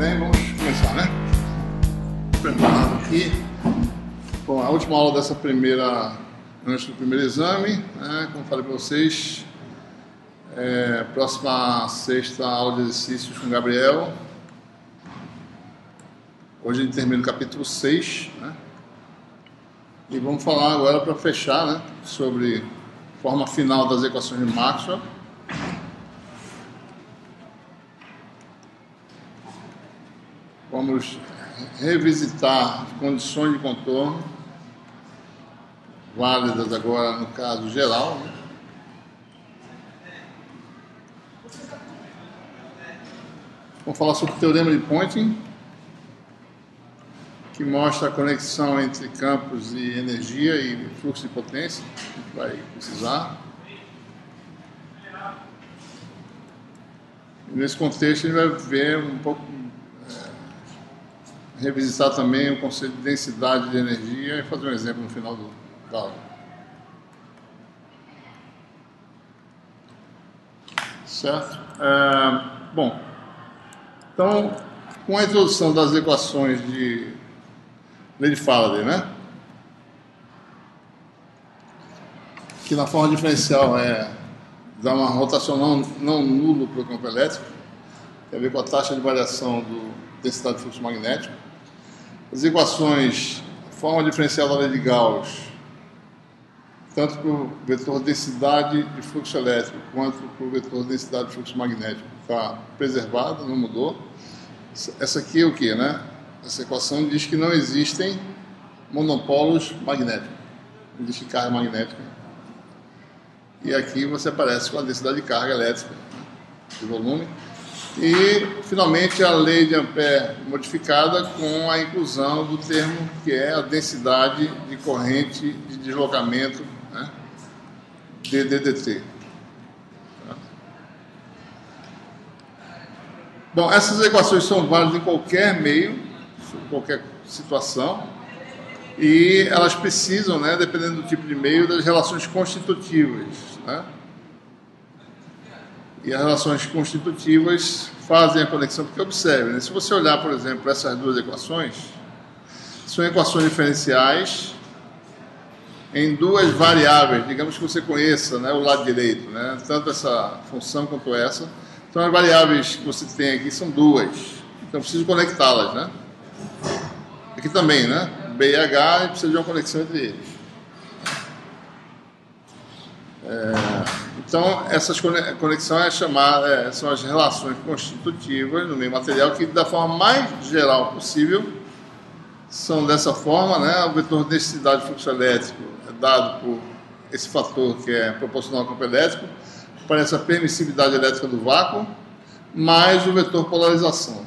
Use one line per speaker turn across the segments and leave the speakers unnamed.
Bem, vamos começar, né? Preparado aqui. Bom, a última aula dessa antes do primeiro exame, né? Como falei para vocês, próxima sexta aula de exercícios com o Gabriel. Hoje a gente termina o capítulo 6, né? E vamos falar agora, para fechar, né, sobre a forma final das equações de Maxwell. Vamos revisitar condições de contorno válidas agora no caso geral, né? Vamos falar sobre o teorema de Poynting, que mostra a conexão entre campos e energia e fluxo de potência, que a gente vai precisar. E nesse contexto a gente vai ver um pouco, revisitar também o conceito de densidade de energia e fazer um exemplo no final da aula. Certo? Bom, então, com a introdução das equações de lei de Faraday, né? Que na forma diferencial dá uma rotação não nula para o campo elétrico, tem a ver com a taxa de variação da densidade de fluxo magnético. As equações, forma diferencial da lei de Gauss, tanto para o vetor densidade de fluxo elétrico quanto para o vetor densidade de fluxo magnético, está preservada, não mudou. Essa aqui é o que, né? Essa equação diz que não existem monopolos magnéticos, não existe carga magnética. E aqui você aparece com a densidade de carga elétrica, né, de volume. E, finalmente, a lei de Ampère modificada com a inclusão do termo que é a densidade de corrente de deslocamento, né, ddt. Bom, essas equações são válidas em qualquer meio, em qualquer situação, e elas precisam, né, dependendo do tipo de meio, das relações constitutivas, né? E as relações constitutivas fazem a conexão, porque observe, né, se você olhar, por exemplo, essas duas equações, são equações diferenciais em duas variáveis, digamos que você conheça, né, o lado direito, né, tanto essa função quanto essa. Então, as variáveis que você tem aqui são duas, então preciso conectá-las, né? Aqui também, né? B e H, precisa de uma conexão entre eles. Então, essas conexões são as relações constitutivas no meio material, que da forma mais geral possível são dessa forma, né? O vetor densidade de fluxo elétrico é dado por esse fator que é proporcional ao campo elétrico, aparece a permissividade elétrica do vácuo, mais o vetor polarização.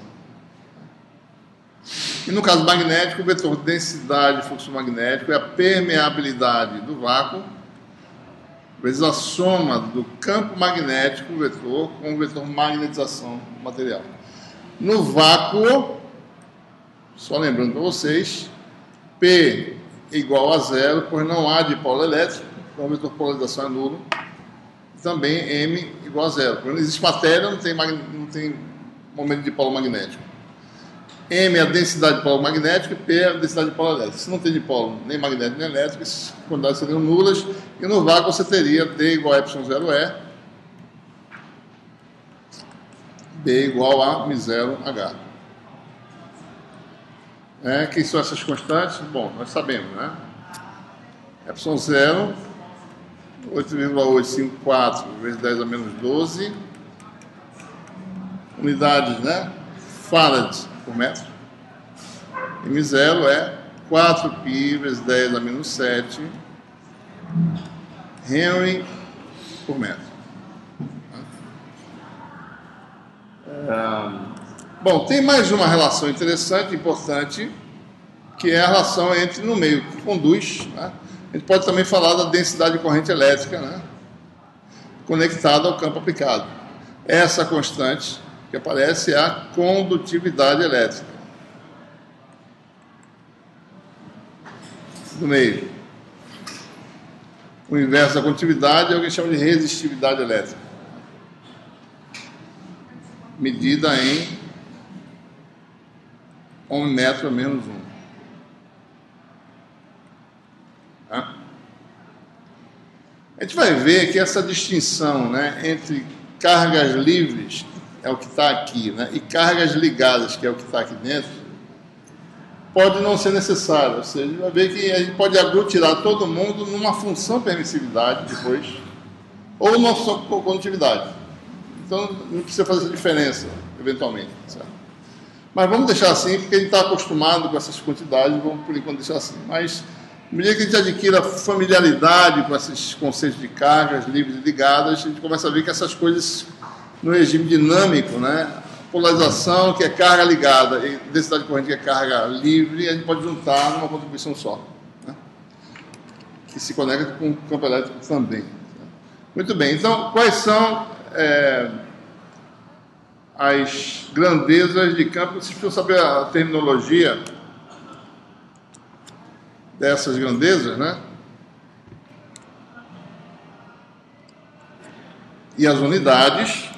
E no caso magnético, o vetor densidade de fluxo magnético é a permeabilidade do vácuo, vezes a soma do campo magnético, o vetor, com o vetor magnetização do material. No vácuo, só lembrando para vocês, P igual a zero, pois não há dipolo elétrico, então o vetor polarização é nulo. Também M igual a zero. Quando existe matéria, não tem momento de dipolo magnético. M é a densidade de polo magnético e P é a densidade de polo elétrico. Se não tem dipolo nem magnético nem elétrico, essas quantidades seriam nulas. E no vácuo você teria D igual a ε0E, B igual a μ0H. Quem são essas constantes? Bom, nós sabemos, né? ε0, 8,854 vezes 10 a menos 12 unidades, né? Farad por metro. E μ0 é 4π vezes 10 a menos 7 Henry por metro. Bom, tem mais uma relação interessante, importante, que é a relação entre no meio que conduz, né? A gente pode também falar da densidade de corrente elétrica, né, conectada ao campo aplicado. Essa constante que aparece é a condutividade elétrica do meio. O inverso da condutividade é o que a gente chama de resistividade elétrica, medida em 1 metro menos 1. Tá? A gente vai ver que essa distinção, né, entre cargas livres, é o que está aqui, né, e cargas ligadas, que é o que está aqui dentro, pode não ser necessário. Ou seja, vai ver que a gente pode aglutinar todo mundo numa função permissividade depois, ou numa função condutividade. Então, não precisa fazer essa diferença, eventualmente. Certo? Mas vamos deixar assim, porque a gente está acostumado com essas quantidades, vamos por enquanto deixar assim. Mas, à medida que a gente adquire a familiaridade com esses conceitos de cargas livres e ligadas, a gente começa a ver que essas coisas, no regime dinâmico, né, polarização, que é carga ligada, e densidade corrente, que é carga livre, a gente pode juntar numa contribuição só, né, que se conecta com o campo elétrico também. Muito bem, então, quais são as grandezas de campo? Vocês precisam saber a terminologia dessas grandezas, né? E as unidades.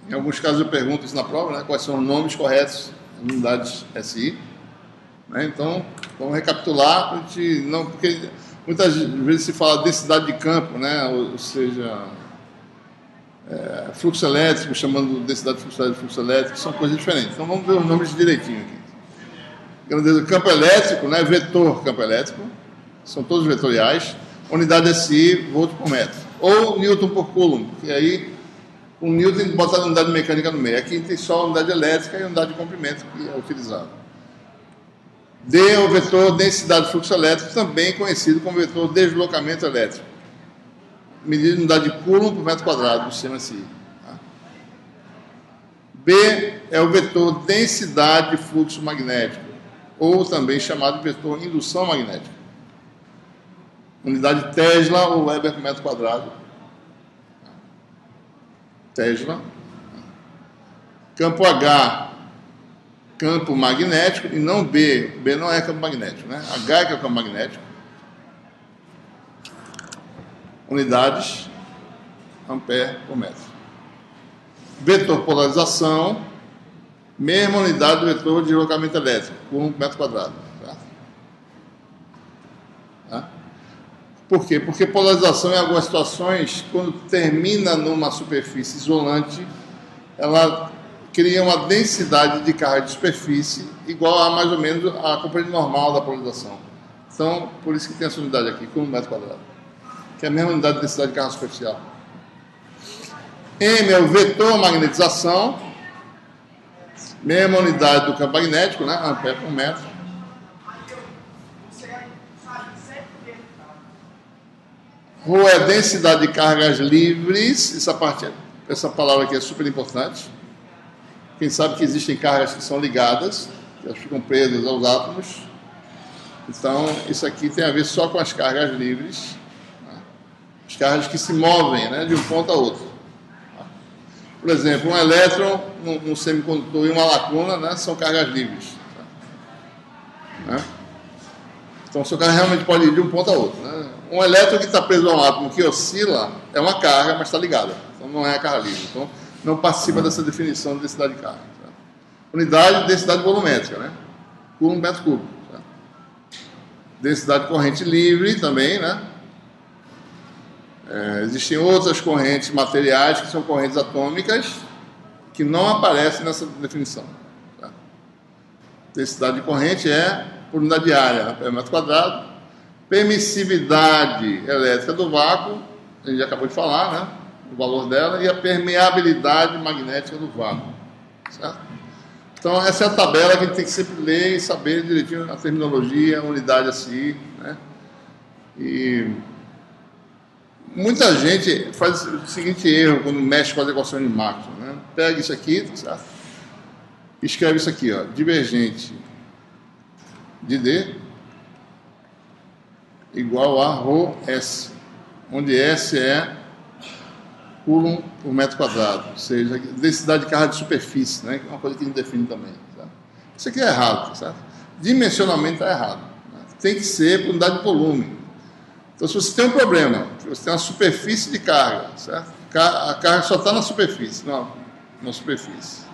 Em alguns casos eu pergunto isso na prova, né? Quais são os nomes corretos, unidades SI. Né? Então, vamos recapitular, pra gente não, porque muitas vezes se fala densidade de campo, né? Ou seja, fluxo elétrico, chamando densidade de fluxo elétrico, são coisas diferentes. Então, vamos ver os nomes direitinho aqui. Grandeza do campo elétrico, né? Vetor campo elétrico, são todos vetoriais. Unidade SI, volt por metro. Ou Newton por Coulomb, que aí o Newton tem que botar a unidade mecânica no meio. Aqui tem só a unidade elétrica e a unidade de comprimento que é utilizada. D é o vetor densidade de fluxo elétrico, também conhecido como vetor deslocamento elétrico. Medida de unidade de Coulomb por metro quadrado do sistema SI. Tá? B é o vetor densidade de fluxo magnético, ou também chamado de vetor indução magnética. Unidade Tesla ou Weber por metro quadrado. Tesla. Campo H, campo magnético, e não B. B não é campo magnético, né? H é que é o campo magnético. Unidades, ampere por metro. Vetor polarização, mesma unidade do vetor de deslocamento elétrico, por 1 metro quadrado. Tá? Por quê? Porque polarização, em algumas situações, quando termina numa superfície isolante, ela cria uma densidade de carga de superfície igual a mais ou menos a componente normal da polarização. Então, por isso que tem essa unidade aqui, por 1 metro quadrado, que é a mesma unidade de densidade de carga superficial. M é o vetor magnetização, mesma unidade do campo magnético, né? Ampere por metro. Rho é densidade de cargas livres. Essa palavra aqui é super importante. Quem sabe que existem cargas que são ligadas, que elas ficam presas aos átomos. Então, isso aqui tem a ver só com as cargas livres, né? As cargas que se movem, né, de um ponto a outro. Por exemplo, um elétron, um semicondutor e uma lacuna, né, são cargas livres. Né? Então, o seu carro realmente pode ir de um ponto a outro. Né? Um elétron que está preso a um átomo que oscila é uma carga, mas está ligada. Então, não é a carga livre. Então, não participa dessa definição de densidade de carga. Tá? Unidade de densidade volumétrica, né? Coulomb metro cúbico. Tá? Densidade de corrente livre também, né? Existem outras correntes materiais que são correntes atômicas que não aparecem nessa definição. Tá? Densidade de corrente é por unidade de área, per metro quadrado. Permissividade elétrica do vácuo, a gente já acabou de falar, né? O valor dela, e a permeabilidade magnética do vácuo. Certo? Então, essa é a tabela que a gente tem que sempre ler e saber direitinho a terminologia, a unidade assim, né? E muita gente faz o seguinte erro quando mexe com as equações de Maxwell, né? Pega isso aqui, certo? E escreve isso aqui, ó, divergente de D igual a ρS, onde S é Coulomb por metro quadrado, ou seja, densidade de carga de superfície, né? Que é uma coisa que a gente define também. Certo? Isso aqui é errado, certo? Dimensionalmente está errado. Né? Tem que ser por unidade de volume. Então, se você tem um problema, que você tem uma superfície de carga, certo? A carga só está na superfície, não na superfície.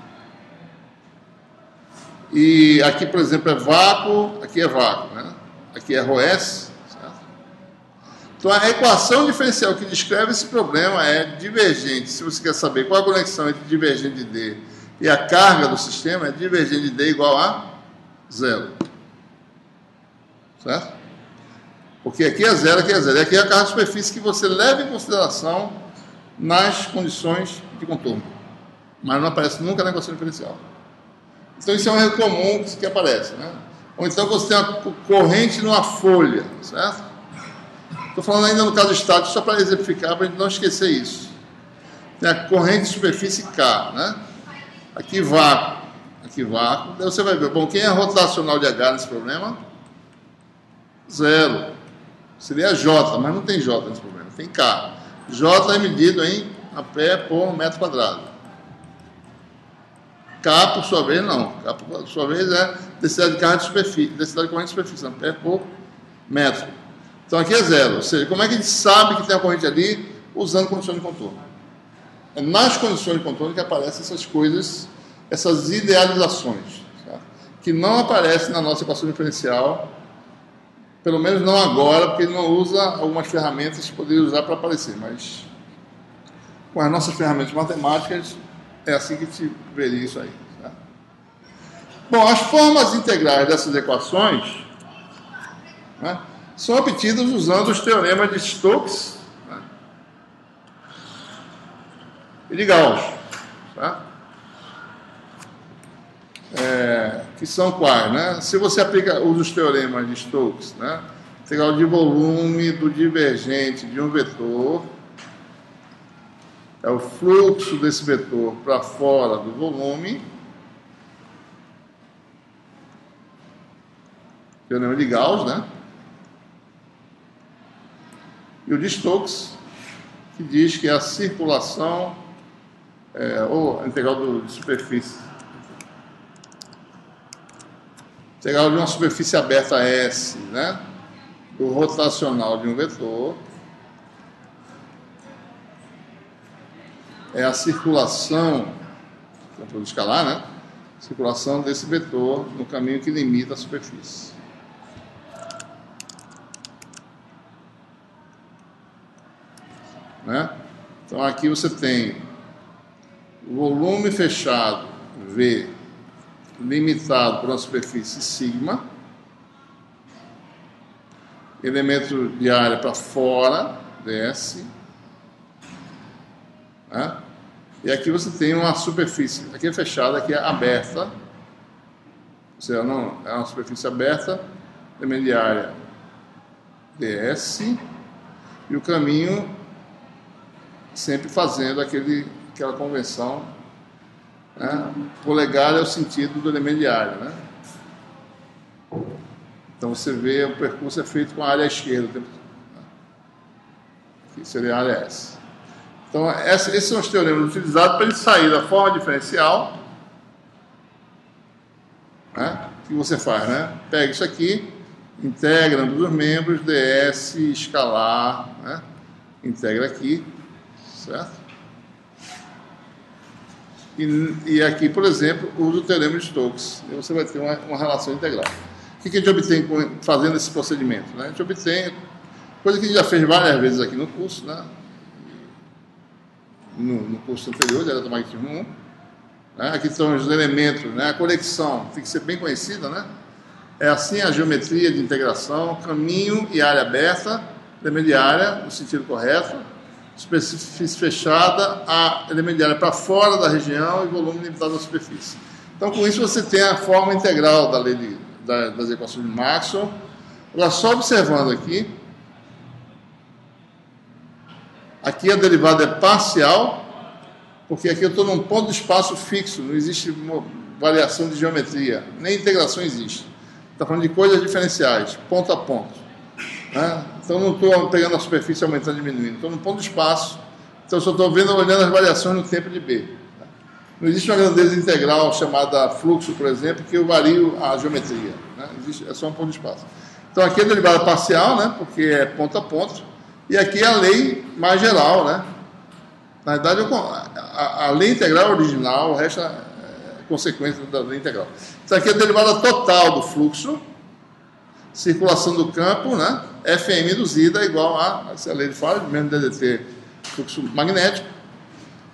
E aqui, por exemplo, é vácuo, aqui é vácuo, né? Aqui é ρS, certo? Então, a equação diferencial que descreve esse problema é divergente. Se você quer saber qual a conexão entre divergente de D e a carga do sistema, é divergente de D igual a 0. Certo? Porque aqui é 0, aqui é 0. E aqui é a carga de superfície que você leva em consideração nas condições de contorno. Mas não aparece nunca na equação diferencial. Então, isso é um erro comum que aparece, né? Ou então você tem uma corrente numa folha, certo? Estou falando ainda no caso estático, só para exemplificar, para a gente não esquecer isso. Tem a corrente de superfície K, né? Aqui vácuo, aqui vácuo. Daí você vai ver, bom, quem é rotacional de H nesse problema? 0. Seria J, mas não tem J nesse problema, tem K. J é medido em ampere por metro quadrado. K, por sua vez, não. K, por sua vez, é densidade de carga de superfície, densidade de corrente de superfície, ampere por metro. Então, aqui é 0. Ou seja, como é que a gente sabe que tem a corrente ali? Usando condições de contorno. É nas condições de contorno que aparecem essas coisas, essas idealizações, tá? Que não aparecem na nossa equação diferencial, pelo menos não agora, porque ele não usa algumas ferramentas que poderia usar para aparecer, mas com as nossas ferramentas matemáticas, é assim que se veria isso aí. Tá? Bom, as formas integrais dessas equações, né, são obtidas usando os teoremas de Stokes, né, e de Gauss. Tá? Que são quais? Né? Se você usa os teoremas de Stokes, né, integral de volume do divergente de um vetor é o fluxo desse vetor para fora do volume. Teorema de Gauss, né? E o de Stokes, que diz que é a circulação, ou a integral de superfície. Integral de uma superfície aberta S, né? Do rotacional de um vetor. É a circulação, controle escalar, né? Circulação desse vetor no caminho que limita a superfície. Né? Então aqui você tem o volume fechado V limitado por uma superfície sigma, elemento de área para fora, ds. Né? E aqui você tem uma superfície, aqui é fechada, aqui é aberta, ou seja, não, é uma superfície aberta, elemento de área ds, e o caminho sempre fazendo aquela convenção, né? Polegar é o sentido do elemento de área, né? Então você vê o percurso é feito com a área esquerda, né? Aqui seria a área S. Então, esses são os teoremas utilizados para ele sair da forma diferencial, né? O que você faz, né? Pega isso aqui, integra ambos os membros, ds, escalar, né? Integra aqui, certo? E aqui, por exemplo, usa o teorema de Stokes. E você vai ter uma relação integral. O que a gente obtém fazendo esse procedimento? Né? A gente obtém coisa que a gente já fez várias vezes aqui no curso, né? No curso anterior de eletromagnetismo 1. Né? Aqui estão os elementos, né? A conexão tem que ser bem conhecida, né? É assim a geometria de integração, caminho e área aberta, elemento de área no sentido correto, superfície fechada, a elemento de área para fora da região e volume limitado da superfície. Então, com isso, você tem a forma integral da lei das equações de Maxwell. Agora, só observando aqui, aqui a derivada é parcial, porque aqui eu estou num ponto de espaço fixo, não existe variação de geometria, nem integração existe. Está falando de coisas diferenciais, ponto a ponto. Né? Então não estou pegando a superfície aumentando e diminuindo, estou no ponto de espaço, então só estou olhando as variações no tempo de B. Não existe uma grandeza integral chamada fluxo, por exemplo, que eu vario a geometria. Né? É só um ponto de espaço. Então aqui é derivada parcial, né? Porque é ponto a ponto, e aqui é a lei mais geral. Né? Na verdade, a lei integral é original, o resto consequência da integral. Isso aqui é a derivada total do fluxo, circulação do campo, né? Fm induzida é igual a, essa é a lei de Faraday, mesmo DDT, fluxo magnético.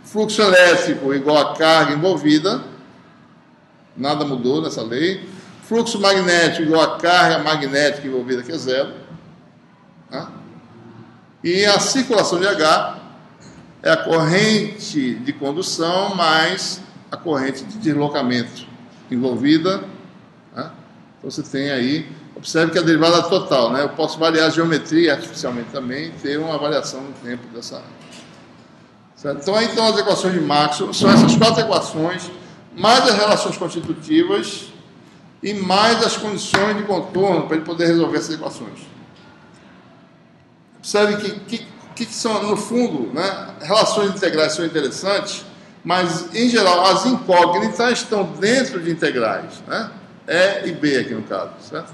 Fluxo elétrico igual a carga envolvida, nada mudou nessa lei. Fluxo magnético igual a carga magnética envolvida, que é zero. Né? E a circulação de H é a corrente de condução mais a corrente de deslocamento envolvida. Né? Então você tem aí, observe que a derivada total, né? Eu posso variar a geometria artificialmente também, ter uma variação no tempo dessa área. Certo? Então aí estão as equações de Maxwell, são essas 4 equações, mais as relações constitutivas e mais as condições de contorno para ele poder resolver essas equações. Observe que são, no fundo, né, relações integrais são interessantes, mas, em geral, as incógnitas estão dentro de integrais, né? E e B aqui no caso, certo?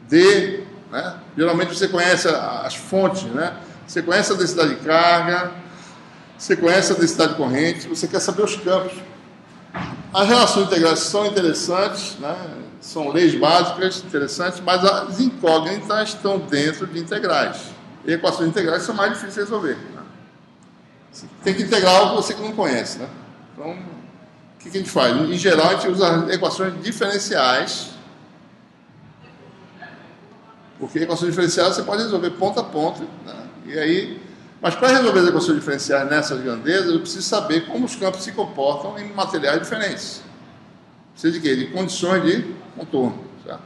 D, né? Geralmente você conhece as fontes, né? Você conhece a densidade de carga, você conhece a densidade de corrente, você quer saber os campos. As relações integrais são interessantes, né? São leis básicas interessantes, mas as incógnitas estão dentro de integrais. E equações integrais são mais difíceis de resolver. Né? Você tem que integrar algo que você não conhece. Né? Então, o que a gente faz? Em geral, a gente usa equações diferenciais, porque equações diferenciais você pode resolver ponto a ponto. Né? E aí, mas para resolver as equações diferenciais nessas grandezas, eu preciso saber como os campos se comportam em materiais diferentes. Precisa de quê? De condições de contorno. Certo?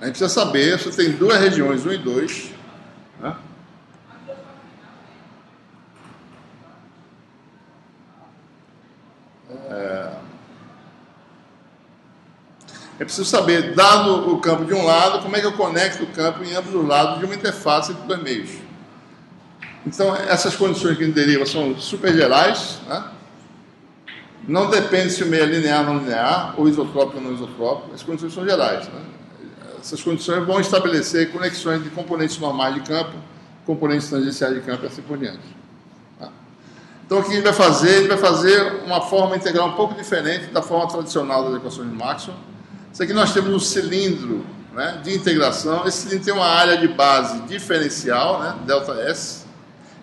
A gente precisa saber, você tem duas regiões, 1 e 2. Né? É preciso saber, dado o campo de um lado, como é que eu conecto o campo em ambos os lados de uma interface entre dois meios. Então, essas condições que a gente deriva são super gerais, né? Não depende se o meio é linear ou não linear, ou isotrópico ou não isotrópico, as condições são gerais. Né? Essas condições vão estabelecer conexões de componentes normais de campo, componentes tangenciais de campo e assim por diante. Tá? Então, o que a gente vai fazer? A gente vai fazer uma forma integral um pouco diferente da forma tradicional das equações de Maxwell. Isso aqui nós temos um cilindro, né, de integração. Esse cilindro tem uma área de base diferencial, né, ΔS,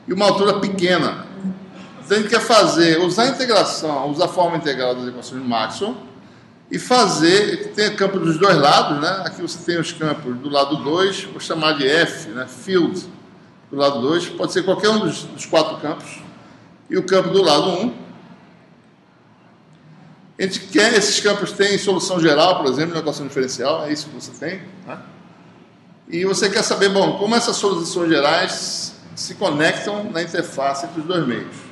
e uma altura pequena. Então, a gente quer fazer, usar a integração, usar a forma integral das equações de Maxwell, e fazer, tem campo dos dois lados, né? Aqui você tem os campos do lado 2, vou chamar de F, né? Field, do lado 2, pode ser qualquer um dos 4 campos, e o campo do lado 1. A gente quer, esses campos têm solução geral, por exemplo, na equação diferencial, é isso que você tem, né? E você quer saber, bom, como essas soluções gerais se conectam na interface entre os dois meios.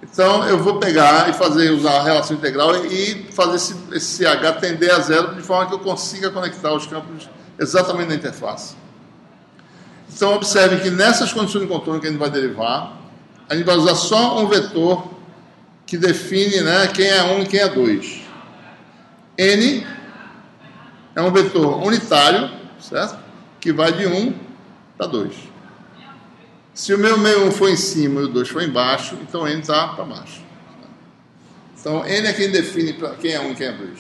Então, eu vou pegar e usar a relação integral e fazer esse H tender a zero, de forma que eu consiga conectar os campos exatamente na interface. Então, observe que nessas condições de contorno que a gente vai derivar, a gente vai usar só um vetor que define, né, quem é 1 e quem é 2. N é um vetor unitário, certo? Que vai de 1 para 2. Se o meu meio 1 for em cima e o 2 for embaixo, então N está para baixo. Então, N é quem define quem é 1 e quem é 2.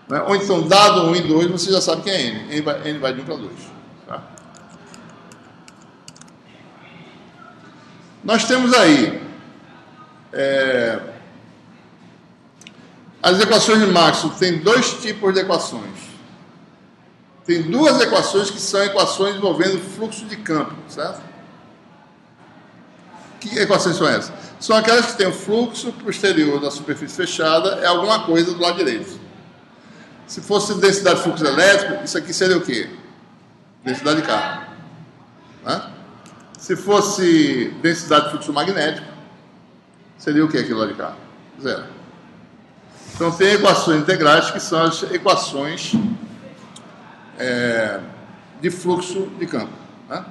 Né? Ou então, dado 1 e 2, você já sabe quem é N. N vai de 1 para 2. Tá? Nós temos aí as equações de Maxwell. Tem 2 tipos de equações. Tem 2 equações que são equações envolvendo fluxo de campo, certo? Que equações são essas? São aquelas que têm o fluxo posterior da superfície fechada, é alguma coisa do lado direito. Se fosse densidade de fluxo elétrico, isso aqui seria o quê? Densidade de carga. Né? Se fosse densidade de fluxo magnético, seria o quê aquilo lá de carga? Zero. Então tem equações integrais que são as equações de fluxo de campo. Né?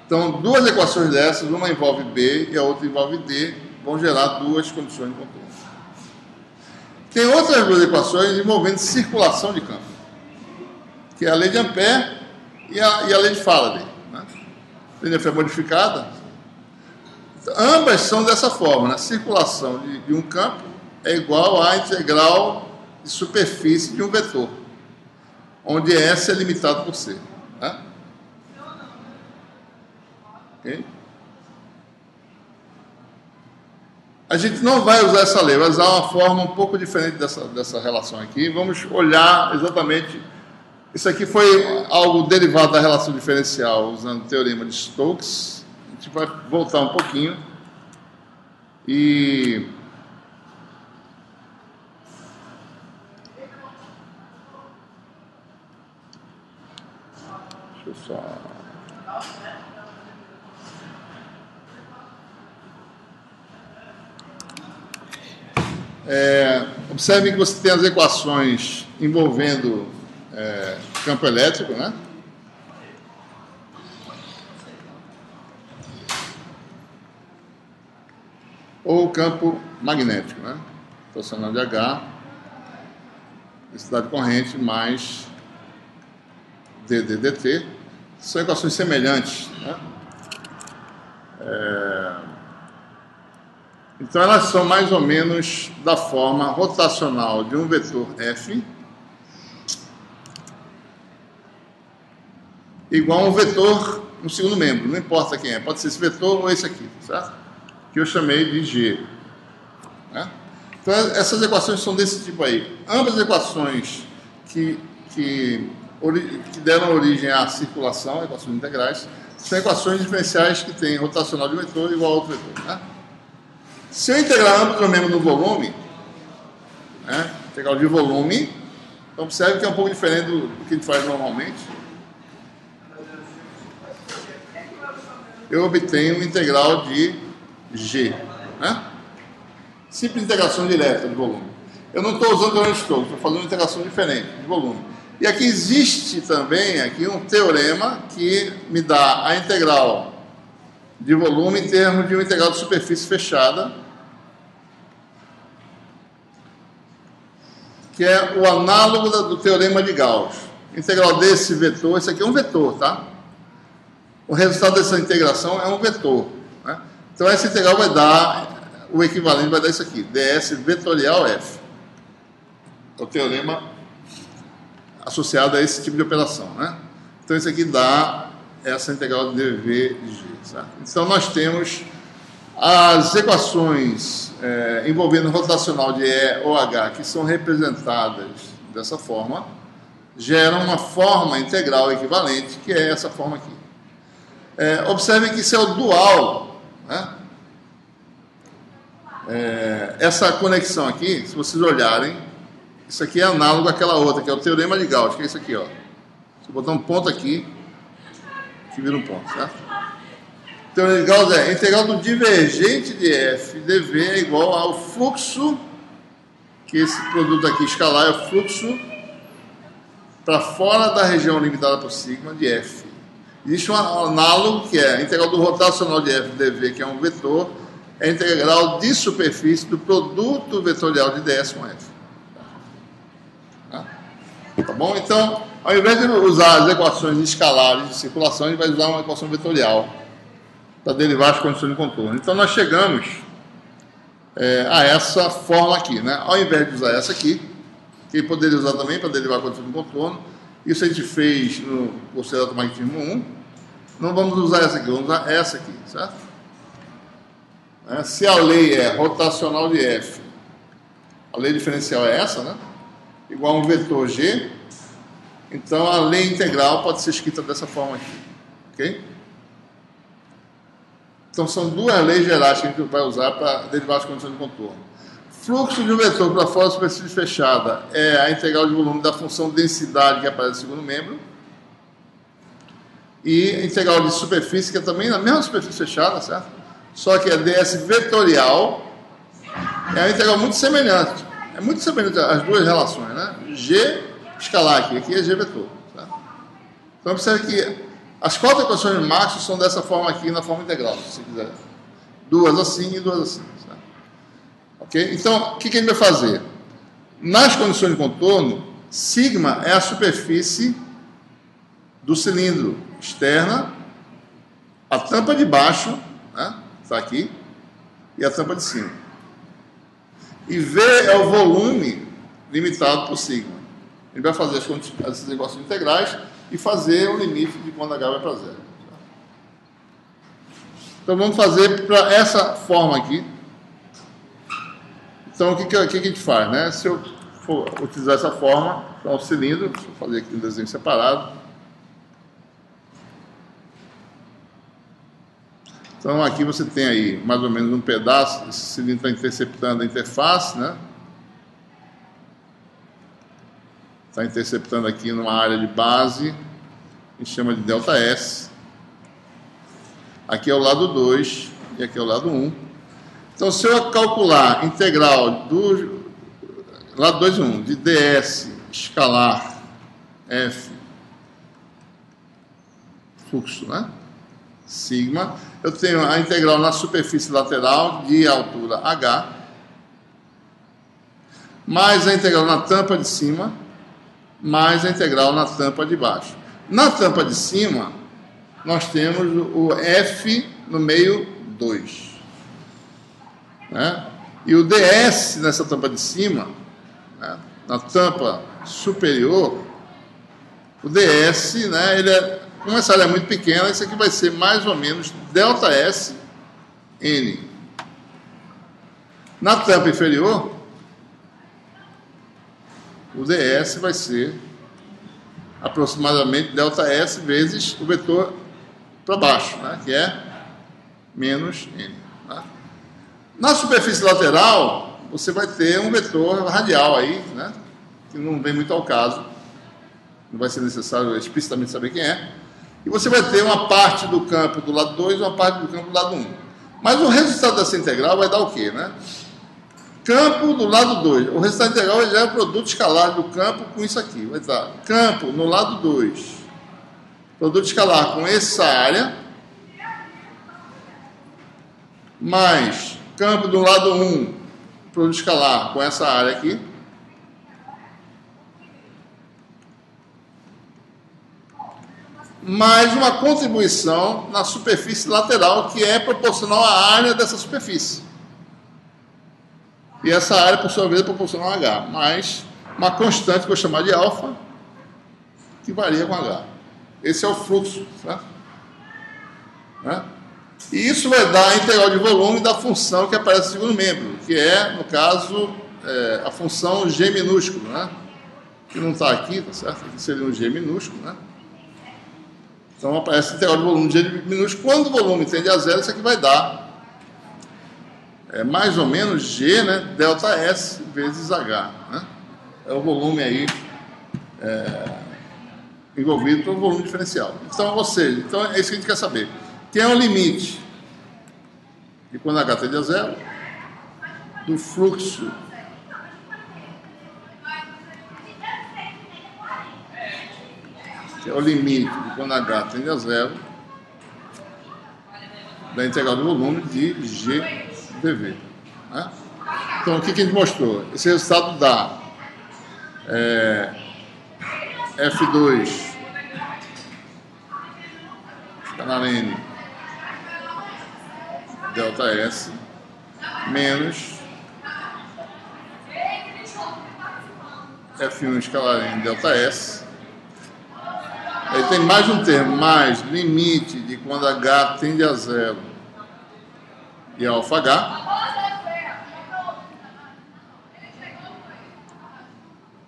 Então, 2 equações dessas, uma envolve B e a outra envolve D, vão gerar 2 condições de contorno. Tem outras 2 equações envolvendo circulação de campo, que é a lei de Ampère e a lei de Faraday. Né? A lei de Ampère modificada. Ambas são dessa forma, né? A circulação de um campo é igual à integral de superfície de um vetor, onde S é limitado por C. Né? Okay? A gente não vai usar essa lei, vai usar uma forma um pouco diferente dessa relação aqui. Vamos olhar exatamente. Isso aqui foi algo derivado da relação diferencial, usando o teorema de Stokes. A gente vai voltar um pouquinho e deixa eu só... observem que você tem as equações envolvendo campo elétrico, né? Ou campo magnético, né? Torcional de H, densidade corrente mais dt. São equações semelhantes, né? Então elas são mais ou menos da forma rotacional de um vetor F igual a um vetor no segundo membro, não importa quem é, pode ser esse vetor ou esse aqui, certo? Que eu chamei de G. Né? Então essas equações são desse tipo aí. Ambas equações que deram origem à circulação, equações integrais, são equações diferenciais que têm rotacional de um vetor igual a outro vetor. Né? Se eu integrar ambos os membros no volume, né, integral de volume, então observe que é um pouco diferente do que a gente faz normalmente. Eu obtenho uma integral de G. Né? Simples integração direta de volume. Eu não estou usando o Stokes, estou fazendo uma integração diferente de volume. E aqui existe também um teorema que me dá a integral de volume em termos de uma integral de superfície fechada, que é o análogo do teorema de Gauss. Integral desse vetor, esse aqui é um vetor, tá? O resultado dessa integração é um vetor. Né? Então essa integral vai dar, o equivalente vai dar isso aqui, ds vetorial F. É o teorema associado a esse tipo de operação. Né? Então isso aqui dá essa integral de dv de g. Certo? Então nós temos as equações envolvendo rotacional de E ou H, que são representadas dessa forma, geram uma forma integral equivalente, que é essa forma aqui. Observem que isso é o dual. Né? Essa conexão aqui, se vocês olharem, isso aqui é análogo àquela outra, que é o teorema de Gauss, que é isso aqui. Ó. Se eu botar um ponto aqui, que vira um ponto, certo? O teorema de Gauss é a integral do divergente de f dv é igual ao fluxo, que esse produto aqui escalar é o fluxo para fora da região limitada por sigma de f. Existe um análogo que é a integral do rotacional de f dv, que é um vetor, é a integral de superfície do produto vetorial de ds com f. Tá bom? Então, ao invés de usar as equações escalares de circulação, a gente vai usar uma equação vetorial para derivar as condições de contorno. Então nós chegamos a essa forma aqui, né? Ao invés de usar essa aqui, que poderia usar também para derivar a condição de contorno, isso a gente fez no curso de Eletromagnetismo 1, não vamos usar essa aqui, vamos usar essa aqui, certo? Se a lei é rotacional de F, a lei diferencial é essa, né? Igual a um vetor G, então a lei integral pode ser escrita dessa forma aqui, ok? Então, são duas leis gerais que a gente vai usar para derivar as condições de contorno. Fluxo de um vetor para fora da superfície fechada é a integral de volume da função densidade que aparece no segundo membro. E a integral de superfície, que é também na mesma superfície fechada, certo? Só que a ds vetorial é uma integral muito semelhante. É muito semelhante às duas relações, né? G escalar aqui é G vetor. Certo? Então, observe que as quatro equações de Maxwell são dessa forma aqui, na forma integral, se você quiser. Duas assim e duas assim. Certo? Ok? Então, o que a gente vai fazer? Nas condições de contorno, sigma é a superfície do cilindro externa, a tampa de baixo, né? está aqui, e a tampa de cima. E V é o volume limitado por sigma. A gente vai fazer essas equações integrais e fazer o limite de quando H vai para zero. Então vamos fazer para essa forma aqui. Então o que a gente faz, né? Se eu for utilizar essa forma para um cilindro, deixa eu fazer aqui um desenho separado. Então aqui você tem aí mais ou menos um pedaço, esse cilindro está interceptando a interface, né? Está interceptando aqui numa área de base, a gente chama de ΔS. Aqui é o lado 2 e aqui é o lado 1. Então se eu calcular a integral do lado 2 e 1 de ds escalar F fluxo, né? Sigma, eu tenho a integral na superfície lateral de altura H, mais a integral na tampa de cima, mais a integral na tampa de baixo. Na tampa de cima, nós temos o F no meio 2. Né? E o ds nessa tampa de cima, né? Na tampa superior, o ds, né, ele é, como essa área é muito pequena, isso aqui vai ser mais ou menos ΔS N. Na tampa inferior, o ds vai ser aproximadamente ΔS vezes o vetor para baixo, né, que é menos N. Tá? Na superfície lateral, você vai ter um vetor radial aí, né, que não vem muito ao caso, não vai ser necessário explicitamente saber quem é. E você vai ter uma parte do campo do lado 2 e uma parte do campo do lado 1. Mas o resultado dessa integral vai dar o quê, né? Campo do lado 2. O resultado integral já é o produto escalar do campo com isso aqui. Vai dar campo no lado 2. Produto escalar com essa área. Mais campo do lado 1. Produto escalar com essa área aqui. Mais uma contribuição na superfície lateral, que é proporcional à área dessa superfície. E essa área, por sua vez, é proporcional a H, mais uma constante que eu vou chamar de alfa, que varia com H. Esse é o fluxo. Certo? Né? E isso vai dar a integral de volume da função que aparece no segundo membro, que é, no caso, a função G minúsculo, né? Que não está aqui, tá certo? Aqui seria um G minúsculo, né? Então aparece a integral de volume de G minúsculo. Quando o volume tende a zero, isso aqui vai dar mais ou menos G, né, ΔS vezes H. Né? É o volume aí envolvido pelo volume diferencial. Então, ou seja, então é isso que a gente quer saber. Tem um limite de quando H tende a zero do fluxo que é o limite de quando H tende a zero da integral do volume de G dV. Né? Então, o que a gente mostrou? Esse resultado dá F2 escalar N ΔS menos F1 escalar N ΔS. Aí tem mais um termo, mais limite de quando H tende a zero e alfa H.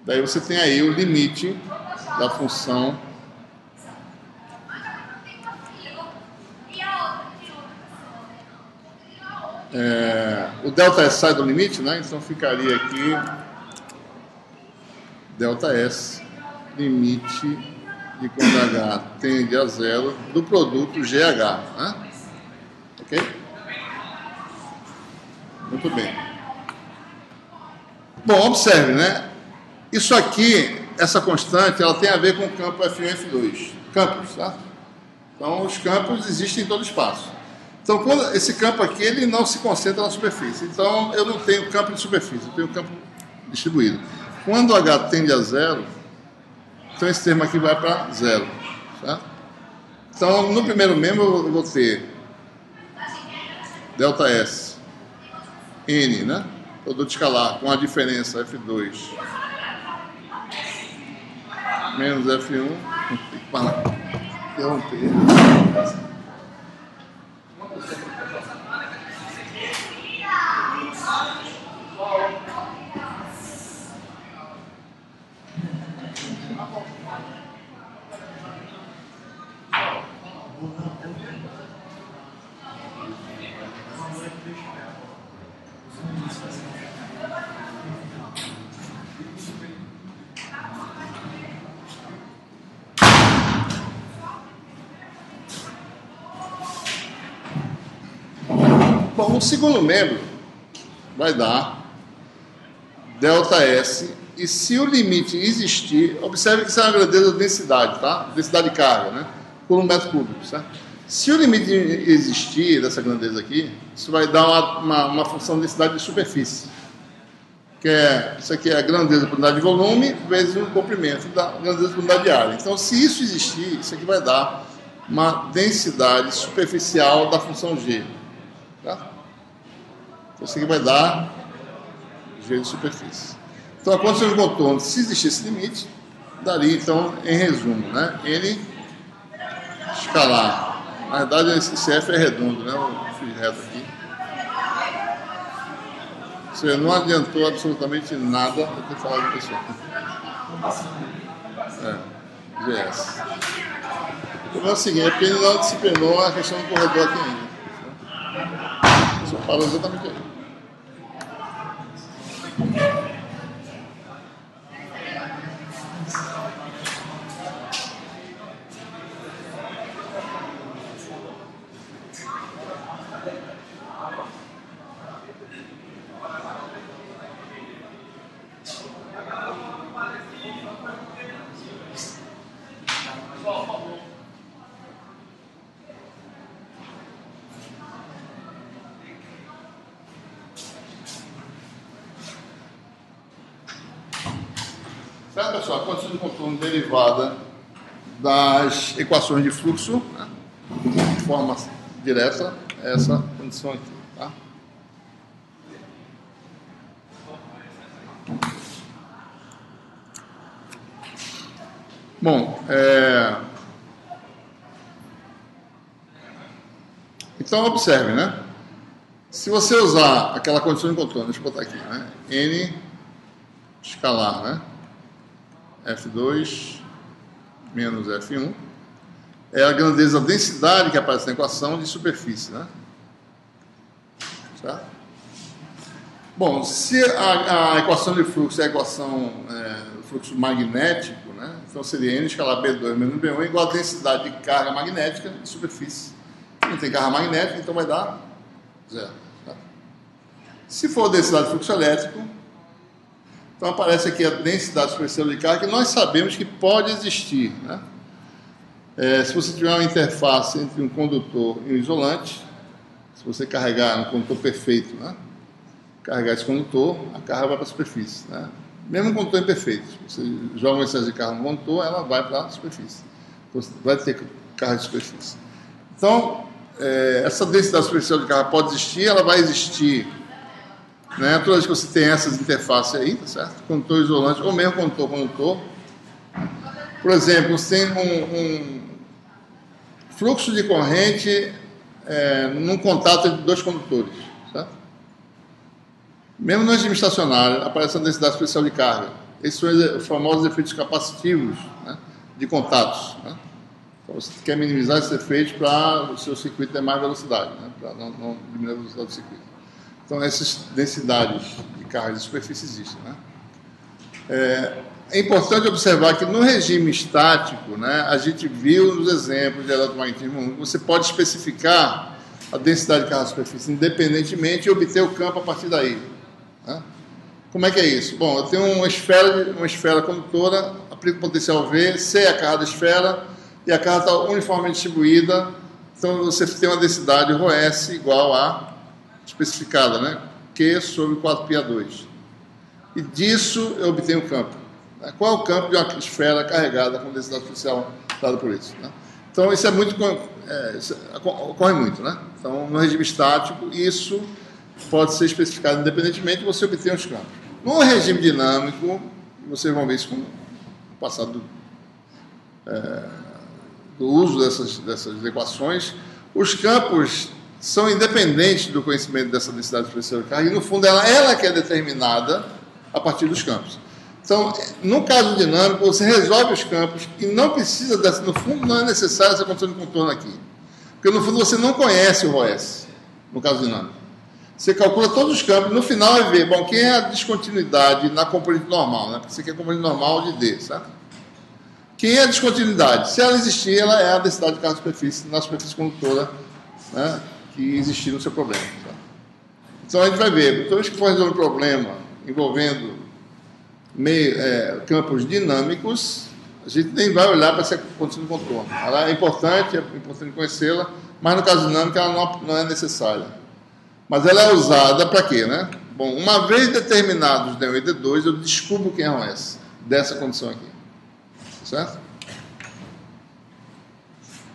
Daí você tem aí o limite da função o ΔS sai do limite, né? Então ficaria aqui ΔS limite de quando H tende a zero do produto GH, né? Ok? Muito bem. Bom, observe, né? Isso aqui, essa constante, ela tem a ver com o campo F1 e F2. Campos, tá? Então, os campos existem em todo o espaço. Então, quando esse campo aqui, ele não se concentra na superfície. Então, eu não tenho campo de superfície, eu tenho campo distribuído. Quando H tende a zero, então esse termo aqui vai para zero. Tá? Então, no primeiro membro, eu vou ter delta S, N, né? Produto escalar com a diferença F2 menos F1, para interromper. Bom, o segundo membro vai dar delta S, e se o limite existir, observe que isso é uma grandeza de densidade, tá? Densidade de carga, né? Por 1 metro cúbico, certo? Se o limite existir dessa grandeza aqui, isso vai dar uma função de densidade de superfície, que é, isso aqui é a grandeza por unidade de volume vezes o comprimento da grandeza por unidade de área. Então, se isso existir, isso aqui vai dar uma densidade superficial da função G. Tá? Então, isso aqui vai dar G de superfície. Então, a condição de contorno, se existir esse limite, daria, então, em resumo, né? N escalar. Na verdade, esse F é redondo, né? Eu fiz reto aqui. Você não adiantou absolutamente nada eu ter falado com você. GS. O problema é o seguinte, é porque ele não disciplinou a questão do corredor aqui ainda. Só parou exatamente aí. Certo, pessoal? A condição de contorno derivada das equações de fluxo, né, de forma direta, é essa condição aqui. Tá? Bom, então observe, né? Se você usar aquela condição de contorno, deixa eu botar aqui, né? N escalar, né? F2 menos F1 é a grandeza, a densidade que aparece na equação de superfície, né? Certo? Bom, se a equação de fluxo é a equação do fluxo magnético, né? Então seria N escalar B2 menos B1 igual a densidade de carga magnética de superfície. Não tem carga magnética, então vai dar 0. Certo? Se for a densidade de fluxo elétrico, então aparece aqui a densidade superficial de carga, que nós sabemos que pode existir, né? Se você tiver uma interface entre um condutor e um isolante, se você carregar um condutor perfeito, né? Carregar esse condutor, a carga vai para a superfície, né? Mesmo um condutor imperfeito, você joga um excesso de carga no condutor, ela vai para a superfície. Então, você vai ter carga de superfície. Então, essa densidade superficial de carga pode existir, ela vai existir, né? Toda vez que você tem essas interfaces aí, tá certo? Condutor isolante, ou mesmo condutor. Por exemplo, você tem um fluxo de corrente num contato entre dois condutores, certo? Mesmo no regime estacionário, aparece a densidade superficial de carga. Esses são os famosos efeitos capacitivos, né, de contatos, né? Então, você quer minimizar esses efeitos para o seu circuito ter mais velocidade, né, para não diminuir a velocidade do circuito. Então, essas densidades de carga de superfície existem, né? É importante observar que no regime estático, né, a gente viu nos exemplos de eletromagnetismo que você pode especificar a densidade de carga de superfície independentemente e obter o campo a partir daí, né? Como é que é isso? Bom, eu tenho uma esfera condutora, aplico potencial V, C é a carga da esfera e a carga está uniformemente distribuída, então você tem uma densidade ρS igual a especificada, né? Q sobre 4πa2. E disso eu obtenho o campo. Qual é o campo de uma esfera carregada com densidade superficial dada por isso, né? Então isso é muito isso ocorre muito, né? Então, no regime estático, isso pode ser especificado independentemente de você obter os campos. No regime dinâmico, vocês vão ver isso com o passar do uso dessas equações, os campos são independentes do conhecimento dessa densidade diferencial de carga, e no fundo ela que é determinada a partir dos campos. Então, no caso dinâmico, você resolve os campos e não precisa no fundo não é necessário essa condição de contorno aqui. Porque no fundo você não conhece o ρS, no caso dinâmico. Você calcula todos os campos, no final vai ver, bom, quem é a descontinuidade na componente normal, né? Porque isso aqui é a componente normal de D, certo? Quem é a descontinuidade? Se ela existir, ela é a densidade de carga de superfície na superfície condutora, né, que existir no seu problema. Certo? Então a gente vai ver, toda vez que for resolver um problema envolvendo campos dinâmicos, a gente nem vai olhar para essa condição de contorno. Ela é importante conhecê-la, mas no caso dinâmico ela não é necessária. Mas ela é usada para quê, né? Bom, uma vez determinados D1 e D2, eu descubro quem é o S dessa condição aqui. Certo?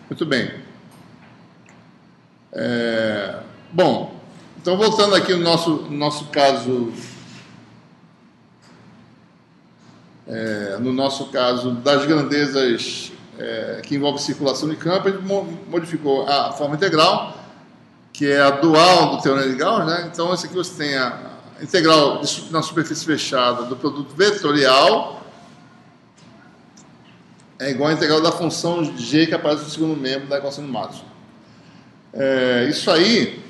Muito bem. Bom, então voltando aqui no nosso caso, no nosso caso das grandezas que envolve circulação de campo, a gente modificou a forma integral, que é a dual do teorema de Gauss, né? Então, esse aqui você tem a integral na superfície fechada do produto vetorial é igual à integral da função g que aparece no segundo membro da equação de Maxwell. Isso aí,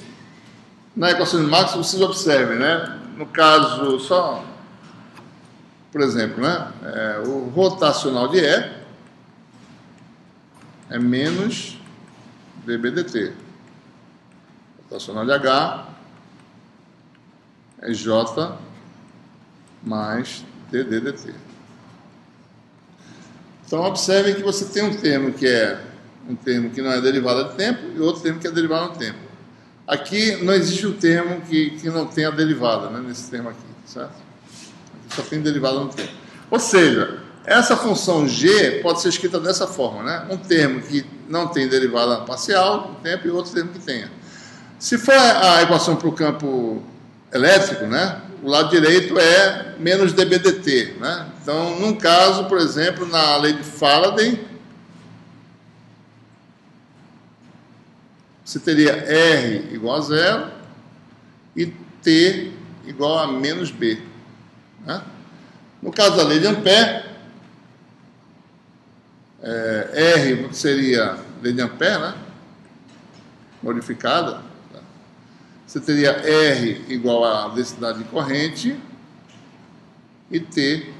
na equação de Maxwell, vocês observem, né? No caso, só, por exemplo, né? O rotacional de E é menos dBdt. O rotacional de H é J mais dDdt. Então, observem que você tem um termo que é um termo que não é derivada de tempo e outro termo que é derivada no tempo. Aqui não existe um termo que não tenha derivada, né, nesse termo aqui, certo? Aqui só tem derivada no tempo. Ou seja, essa função g pode ser escrita dessa forma, né? Um termo que não tem derivada parcial no tempo e outro termo que tenha. Se for a equação para o campo elétrico, né? O lado direito é menos dBdt, né? Então, num caso, por exemplo, na lei de Faraday, você teria R igual a zero e T igual a menos B, né? No caso da lei de Ampère, R seria lei de Ampère, né? Modificada. Você teria R igual a densidade de corrente e T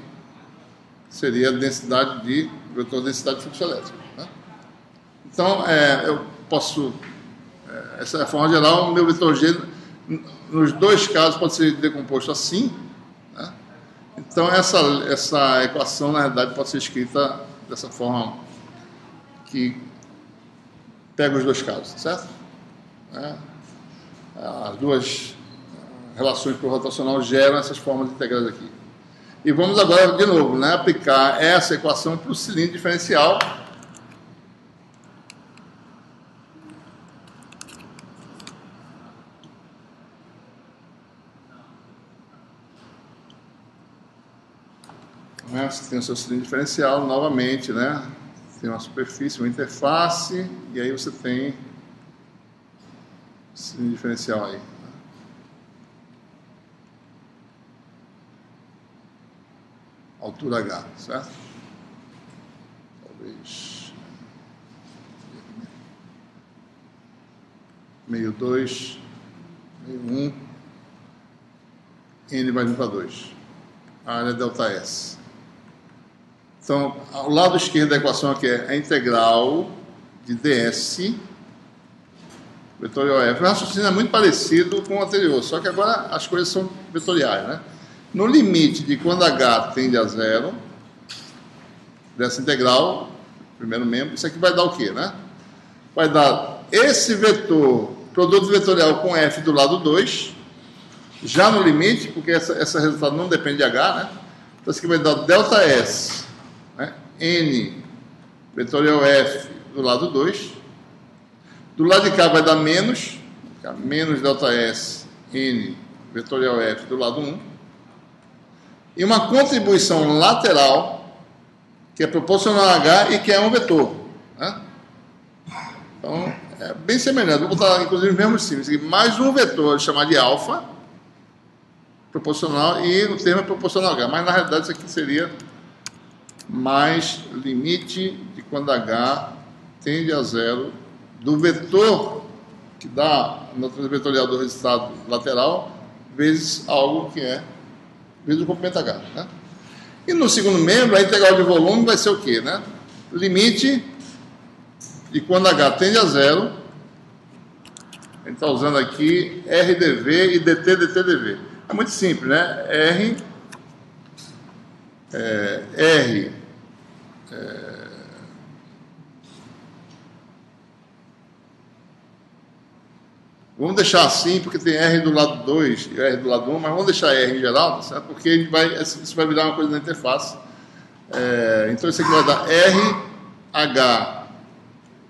seria a densidade densidade de fluxo elétrico, né? Então, eu posso... essa é a forma geral. O meu vetor G, nos dois casos, pode ser decomposto assim, né? Então, essa equação, na realidade, pode ser escrita dessa forma que pega os dois casos, certo? As duas relações por rotacional geram essas formas integrais aqui. E vamos agora, de novo, né, aplicar essa equação para o cilindro diferencial. Você tem o seu cilindro diferencial novamente, né? Tem uma superfície, uma interface, e aí você tem cilindro diferencial aí. Altura H, certo? Talvez meio 2, meio 1, N vai vir para 2. A área é delta S. Então, ao lado esquerdo da equação aqui é a integral de ds vetorial F. O raciocínio é muito parecido com o anterior, só que agora as coisas são vetoriais, né? No limite de quando H tende a zero, dessa integral, primeiro membro, isso aqui vai dar o quê, né? Vai dar esse vetor, produto vetorial com F do lado 2, já no limite, porque esse resultado não depende de H, né? Então, isso aqui vai dar delta S, né? N vetorial F do lado 2, Do lado de cá vai dar menos delta S, N, vetorial F do lado 1. E uma contribuição lateral, que é proporcional a H e que é um vetor. Né? Então, é bem semelhante. Vou botar, inclusive, o mesmo símbolo. Mais um vetor chamado de alfa, proporcional, e o termo é proporcional a H. Mas, na realidade, isso aqui seria mais limite de quando H tende a zero do vetor que dá na natureza vetorial do resultado lateral vezes algo que é vezes o comprimento H. Né? E no segundo membro, a integral de volume vai ser o quê? Né? Limite de quando H tende a zero. A gente está usando aqui RdV e dT/dV. É muito simples, né? Vamos deixar assim, porque tem R do lado 2 e R do lado 1, mas vamos deixar R em geral, tá certo? Porque isso vai virar uma coisa na interface. Então isso aqui vai dar RH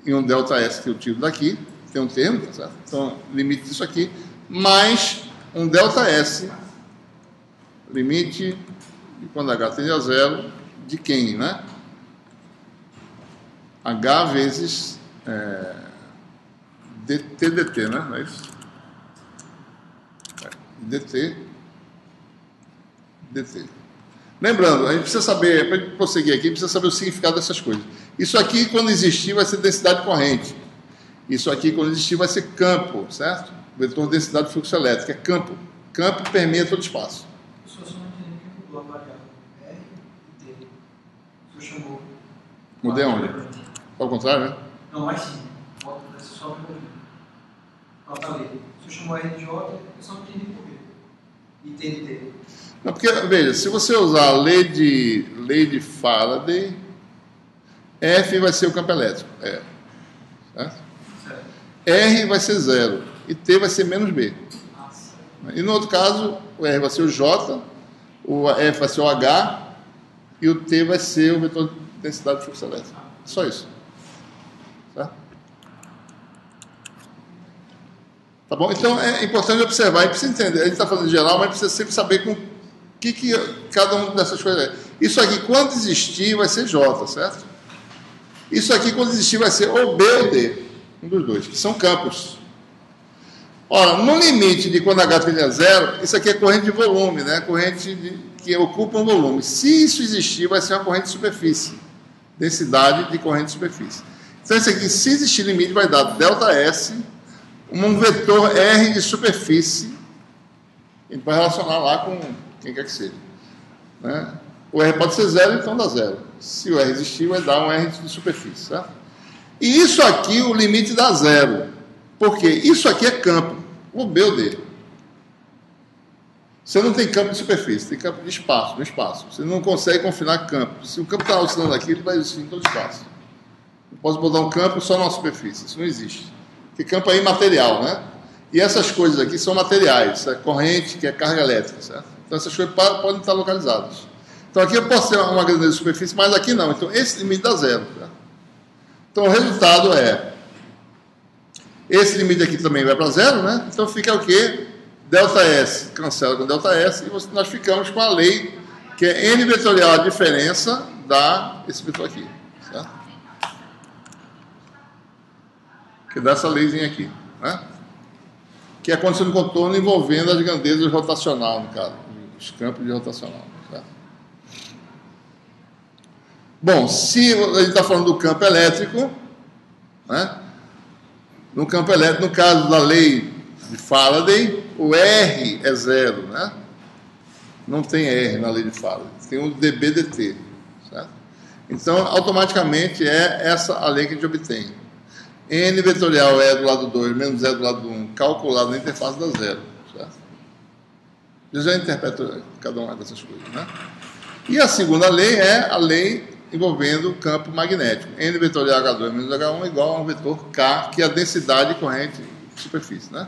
em um delta S que eu tiro daqui, tem um termo, tá certo? Então, limite disso aqui, mais um delta S, limite de quando H tende a zero, de quem, né? H vezes dt, né? Não é isso? dt. Lembrando, a gente precisa saber, para prosseguir aqui, precisa saber o significado dessas coisas. Isso aqui, quando existir, vai ser densidade corrente. Isso aqui, quando existir, vai ser campo, certo? Vetor de densidade de fluxo elétrico, é campo. Campo permeia todo o espaço.
O senhor só não entendeu que mudou a variável R e T. O senhor chamou...
Mudei onde? Ao contrário, né?
Não, mas sim. Volta para esse só para falta a lei. O senhor chamou R de J, eu só não entendi por quê. E T de T.
Não, porque, veja, se você usar a lei de Faraday, F vai ser o campo elétrico. Certo?
Certo.
R vai ser zero e T vai ser menos B. E no outro caso, o R vai ser o J, o F vai ser o H e o T vai ser o vetor de densidade de fluxo elétrico. Só isso. Certo? Tá bom? Então é importante observar, a gente precisa entender, a gente está falando em geral, mas precisa sempre saber com o que cada uma dessas coisas é. Isso aqui, quando existir, vai ser J, certo? Isso aqui, quando existir, vai ser ou B ou D, um dos dois, que são campos. Ora, no limite de quando H tende a zero, isso aqui é corrente de volume, né? Corrente que ocupa um volume. Se isso existir, vai ser uma corrente de superfície. Densidade de corrente de superfície. Então, isso aqui, se existir limite, vai dar delta S, um vetor R de superfície. A gente vai relacionar lá com quem quer que seja. Né? O R pode ser zero, então dá zero. Se o R existir, vai dar um R de superfície. Certo? E isso aqui, o limite dá zero. Por quê? Isso aqui é campo. O B ou D. Você não tem campo de superfície, tem campo de espaço, no espaço. Você não consegue confinar campo. Se o campo está oscilando aqui, ele vai existir em todo espaço. Eu posso botar um campo só na superfície. Isso não existe. Porque campo é imaterial, né? E essas coisas aqui são materiais. É corrente, que é carga elétrica, certo? Então essas coisas podem estar localizadas. Então aqui eu posso ter uma grandeza de superfície, mas aqui não. Então esse limite dá zero. Certo? Então o resultado é... Esse limite aqui também vai para zero, né? Então fica o quê? Delta S cancela com delta S e nós ficamos com a lei que é N vetorial, a diferença dá esse vetor aqui. Certo? Que dá essa leizinha aqui. Né? Que é a condição de contorno envolvendo as grandezas rotacional, no caso. Os campos de rotacional. Certo? Bom, se a gente está falando do campo elétrico, né? No campo elétrico, no caso da lei de Faraday, o R é zero, né? Não tem R na lei de Faraday, tem o dB/dt, certo? Então, automaticamente é essa a lei que a gente obtém. N vetorial E do lado 2 menos E do lado 1, calculado na interface dá zero, certo? Eu já interpreto cada uma dessas coisas, né? E a segunda lei é a lei envolvendo o campo magnético. N vetorial H2 menos H1 igual a um vetor K, que é a densidade corrente de superfície, né?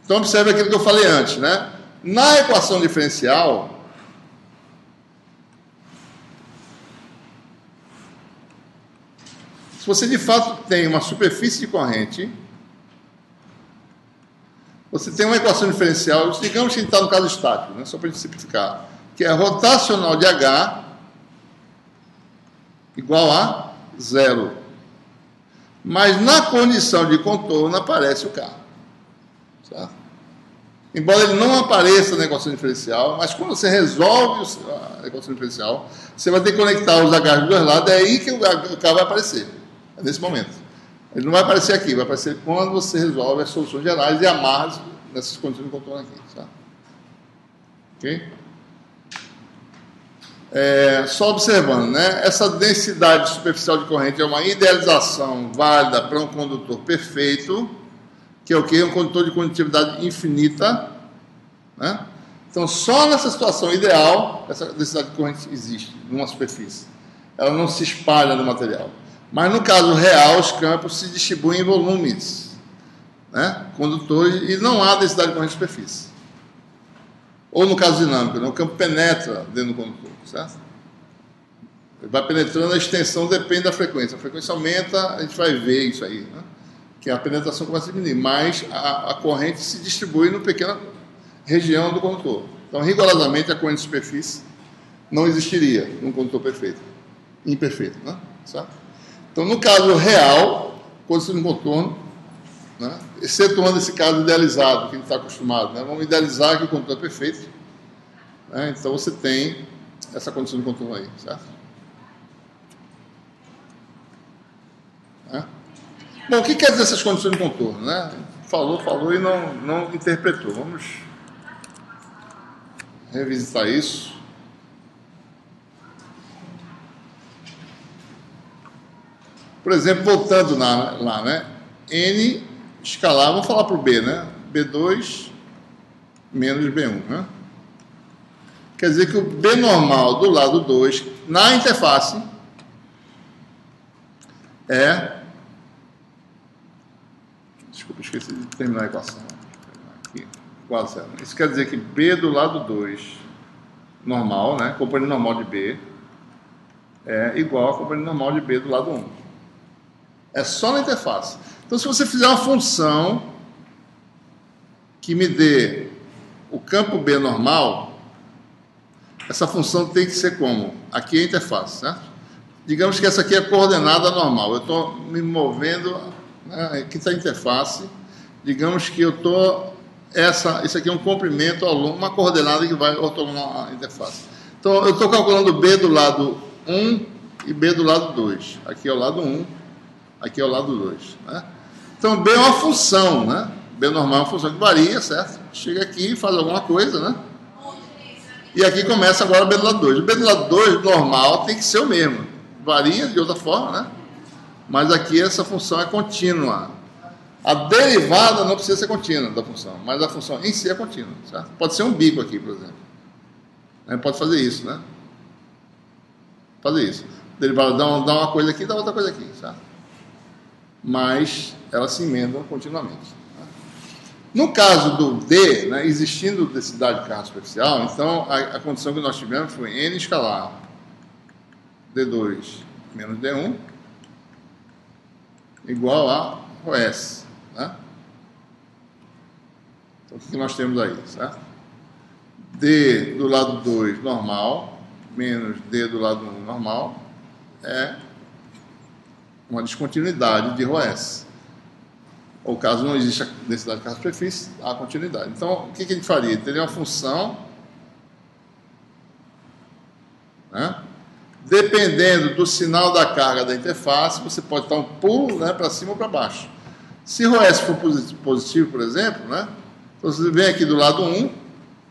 Então, observe aquilo que eu falei antes, né? Na equação diferencial, você de fato tem uma superfície de corrente, você tem uma equação diferencial, digamos que a gente está no caso estático, né? Só para a gente simplificar, que é rotacional de H igual a 0. Mas na condição de contorno aparece o K. Certo? Embora ele não apareça na equação diferencial, mas quando você resolve a equação diferencial, você vai ter que conectar os H dos dois lados, é aí que o K vai aparecer. É nesse momento. Ele não vai aparecer aqui, vai aparecer quando você resolve as soluções gerais e amarra nessas condições de contorno aqui. Tá? Ok? Só observando, né? Essa densidade superficial de corrente é uma idealização válida para um condutor perfeito, que é o quê? Um condutor de condutividade infinita. Né? Então, só nessa situação ideal, essa densidade de corrente existe numa superfície. Ela não se espalha no material. Mas no caso real, os campos se distribuem em volumes, né? Condutores, e não há densidade de corrente de superfície. Ou no caso dinâmico, né? O campo penetra dentro do condutor, certo? Ele vai penetrando, a extensão depende da frequência. A frequência aumenta, a gente vai ver isso aí, né? Que a penetração começa a diminuir, mas a corrente se distribui numa pequena região do condutor. Então, rigorosamente, a corrente de superfície não existiria num condutor perfeito, imperfeito, né? Certo? Então, no caso real, condição de contorno, né, excetuando esse caso idealizado, que a gente está acostumado, né, vamos idealizar que o contorno é perfeito, né, então você tem essa condição de contorno aí, certo? Né? Bom, o que quer dizer essas condições de contorno? Né? Falou e não interpretou. Vamos revisitar isso. Por exemplo, voltando lá, né? N escalar, vamos falar para o B, né? B2 menos B1, né? Quer dizer que o B normal do lado 2, na interface, desculpa, esqueci de terminar a equação. Aqui, igual a zero. Isso quer dizer que B do lado 2, normal, né? Componente normal de B, é igual a componente normal de B do lado 1. É só na interface. Então, se você fizer uma função que me dê o campo B normal, essa função tem que ser como? Aqui é a interface, certo? Digamos que essa aqui é a coordenada normal. Eu estou me movendo, né? Aqui está a interface. Digamos que eu estou... Isso aqui é um comprimento ao longo, uma coordenada que vai ortogonal à interface. Então, eu estou calculando B do lado 1 e B do lado 2. Aqui é o lado 1. Aqui é o lado 2, né? Então, B é uma função, né? B normal é uma função que varia, certo? Chega aqui e faz alguma coisa, né? E aqui começa agora o B do lado 2. O B do lado 2, normal, tem que ser o mesmo. Varia de outra forma, né? Mas aqui essa função é contínua. A derivada não precisa ser contínua da função, mas a função em si é contínua, certo? Pode ser um bico aqui, por exemplo. Pode fazer isso, né? Fazer isso. Derivada dá uma coisa aqui, dá outra coisa aqui, certo? Mas elas se emendam continuamente. No caso do D, né, existindo densidade de carga superficial, então a condição que nós tivemos foi N escalar D2 menos D1 igual a ρS. Né? Então, o que nós temos aí? Certo? D do lado 2 normal menos D do lado 1 normal é uma descontinuidade de ρS. Ou caso não exista densidade de carga superfície, há continuidade. Então, o que a gente faria? Teria uma função, né? Dependendo do sinal da carga da interface, você pode dar um pulo, né, para cima ou para baixo. Se ρS for positivo, por exemplo, né, então você vem aqui do lado 1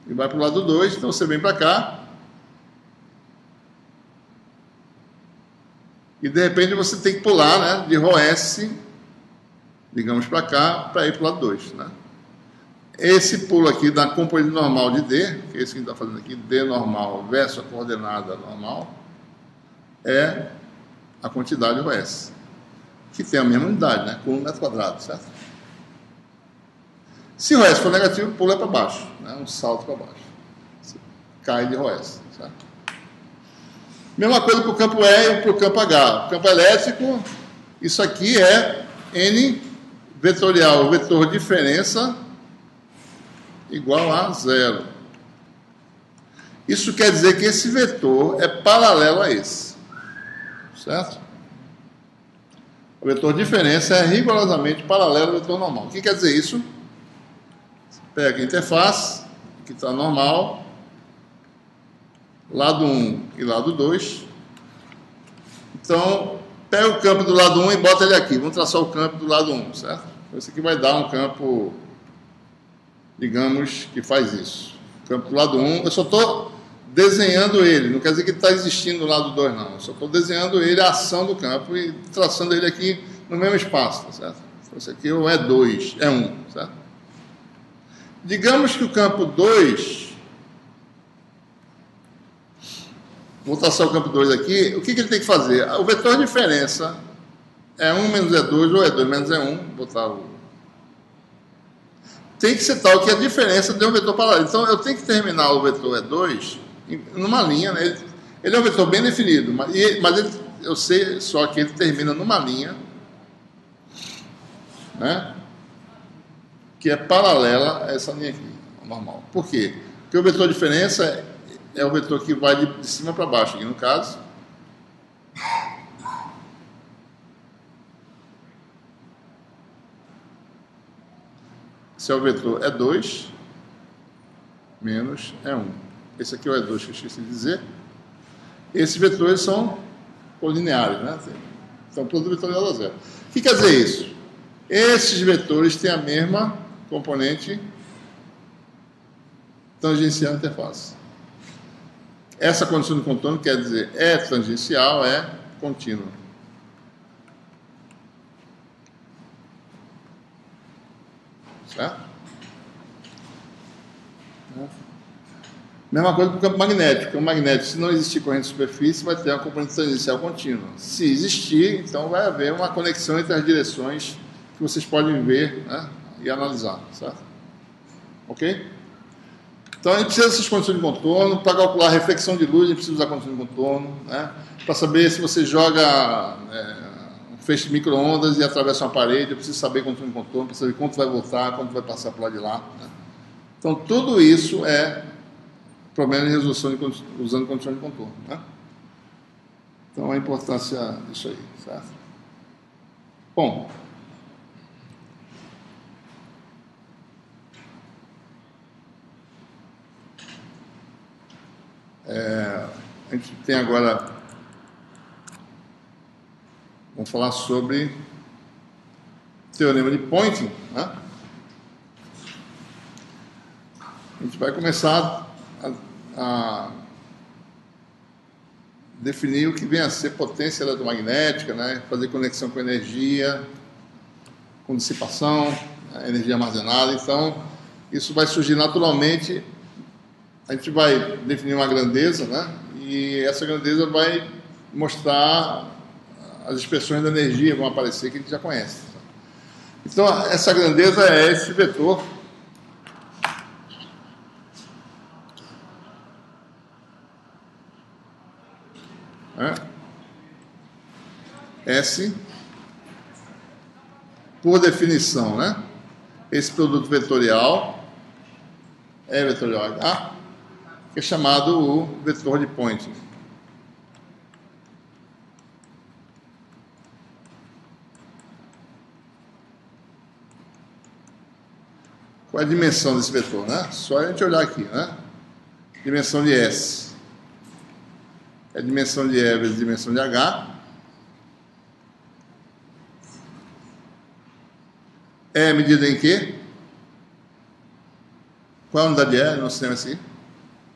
e vai para o lado 2, então você vem para cá, e de repente você tem que pular, né, de ρS, digamos, para cá, para ir para o lado 2. Né? Esse pulo aqui da componente normal de D, que é esse que a gente está fazendo aqui, D normal versus a coordenada normal, é a quantidade ρS, que tem a mesma unidade, né, com 1 metro quadrado, certo? Se ρS for negativo, o pulo é para baixo, né, um salto para baixo. Você cai de ρS, certo? Mesma coisa para o campo E e para o campo H. O campo elétrico, Isso aqui é N vetorial, o vetor diferença igual a 0. Isso quer dizer que esse vetor é paralelo a esse. Certo? O vetor diferença é rigorosamente paralelo ao vetor normal. O que quer dizer isso? Você pega a interface, que está normal, lado 1 e lado 2. Então, pega o campo do lado 1 e bota ele aqui. Vamos traçar o campo do lado 1, certo? Esse aqui vai dar um campo, digamos, que faz isso. O campo do lado 1, eu só estou desenhando ele, não quer dizer que ele está existindo no lado 2, não. Eu só estou desenhando ele, a ação do campo, e traçando ele aqui no mesmo espaço, tá certo? Esse aqui não é 2, é 1, certo? Digamos que o campo 2, vou traçar o campo 2 aqui, o que ele tem que fazer? O vetor de diferença é 1 menos E2, ou E2 menos E1, vou botar o... Tem que ser tal que a diferença dê um vetor paralelo. Então, eu tenho que terminar o vetor E2 numa linha, né? Ele é um vetor bem definido, mas eu sei só que ele termina numa linha, né? Que é paralela a essa linha aqui, normal. Por quê? Porque o vetor de diferença é o vetor que vai de cima para baixo, aqui no caso. Esse é o vetor E2 menos E1. Esse aqui é o E2 que eu esqueci de dizer. Esses vetores são colineares, né? São produto vetorial a zero. O que quer dizer isso? Esses vetores têm a mesma componente tangencial à interface. Essa condição de contorno quer dizer é tangencial, é contínua. Certo? Mesma coisa para o campo magnético. O campo magnético, se não existir corrente de superfície, vai ter uma componente tangencial contínua. Se existir, então vai haver uma conexão entre as direções que vocês podem ver, né, e analisar, certo? Ok? Então a gente precisa dessas condições de contorno. Para calcular a reflexão de luz, a gente precisa usar condições de contorno, né? Para saber se você joga um feixe de micro-ondas e atravessa uma parede, eu preciso saber condições de contorno, para saber quanto vai voltar, quanto vai passar por lá de lá, né? Então tudo isso é problema de resolução usando condições de contorno, né? Então a importância disso aí, certo? Bom, a gente tem agora, vamos falar sobre teorema de Poynting, né? A gente vai começar a definir o que vem a ser potência eletromagnética, né? Fazer conexão com energia, com dissipação, energia armazenada. Então, isso vai surgir naturalmente. A gente vai definir uma grandeza, né? E essa grandeza vai mostrar as expressões da energia, vão aparecer, que a gente já conhece. Então, essa grandeza é esse vetor. S, por definição, né? Esse produto vetorial é vetorial H, que é chamado o vetor de Poynting. Qual é a dimensão desse vetor, né? Só a gente olhar aqui, né? Dimensão de S é a dimensão de E vezes a dimensão de H. É medida em quê? Qual a unidade é no sistema assim?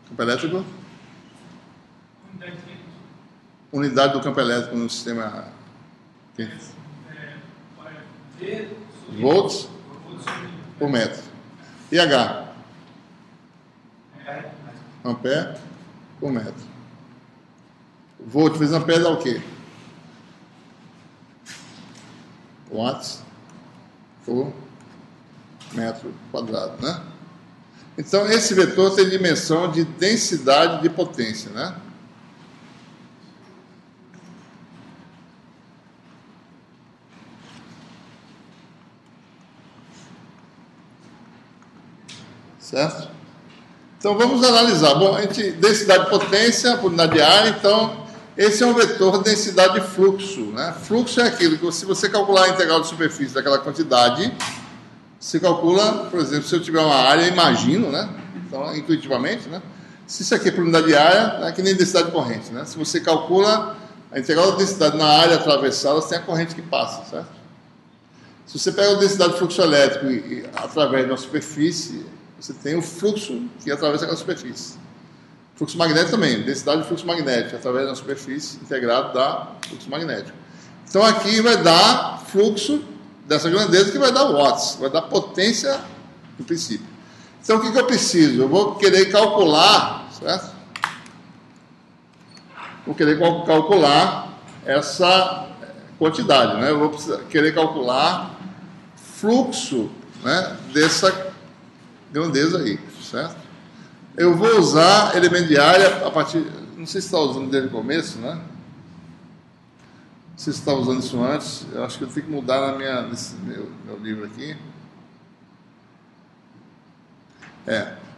Campo elétrico? Unidade do campo elétrico no sistema aqui. Volts por metro. E H? Ampere por metro. Volt vezes ampere dá o quê? Watts por metro quadrado, né? Então, esse vetor tem dimensão de densidade de potência, né? certo? Então vamos analisar. Bom, a gente, densidade de potência por unidade de área, então esse é um vetor de densidade de fluxo, né? Fluxo é aquilo que, se você calcular a integral de superfície daquela quantidade, você calcula, por exemplo, se eu tiver uma área, imagino, né? Então, intuitivamente, né? Se isso aqui é por unidade de área, é que nem densidade de corrente, né? Se você calcula a integral da densidade na área atravessada, você tem a corrente que passa, certo? Se você pega a densidade de fluxo elétrico e através de uma superfície, você tem o fluxo que atravessa aquela superfície. Fluxo magnético também, densidade de fluxo magnético através da superfície integrado dá fluxo magnético. Então aqui vai dar fluxo dessa grandeza que vai dar watts, vai dar potência no princípio. Então o que eu preciso? Eu vou querer calcular, certo? Vou querer calcular essa quantidade, né? Eu vou querer calcular fluxo, né, dessa grandeza aí, certo? Eu vou usar elemento de área a partir... Não sei se está usando desde o começo, né? Não sei se está usando isso antes. Eu acho que eu tenho que mudar nesse meu livro aqui.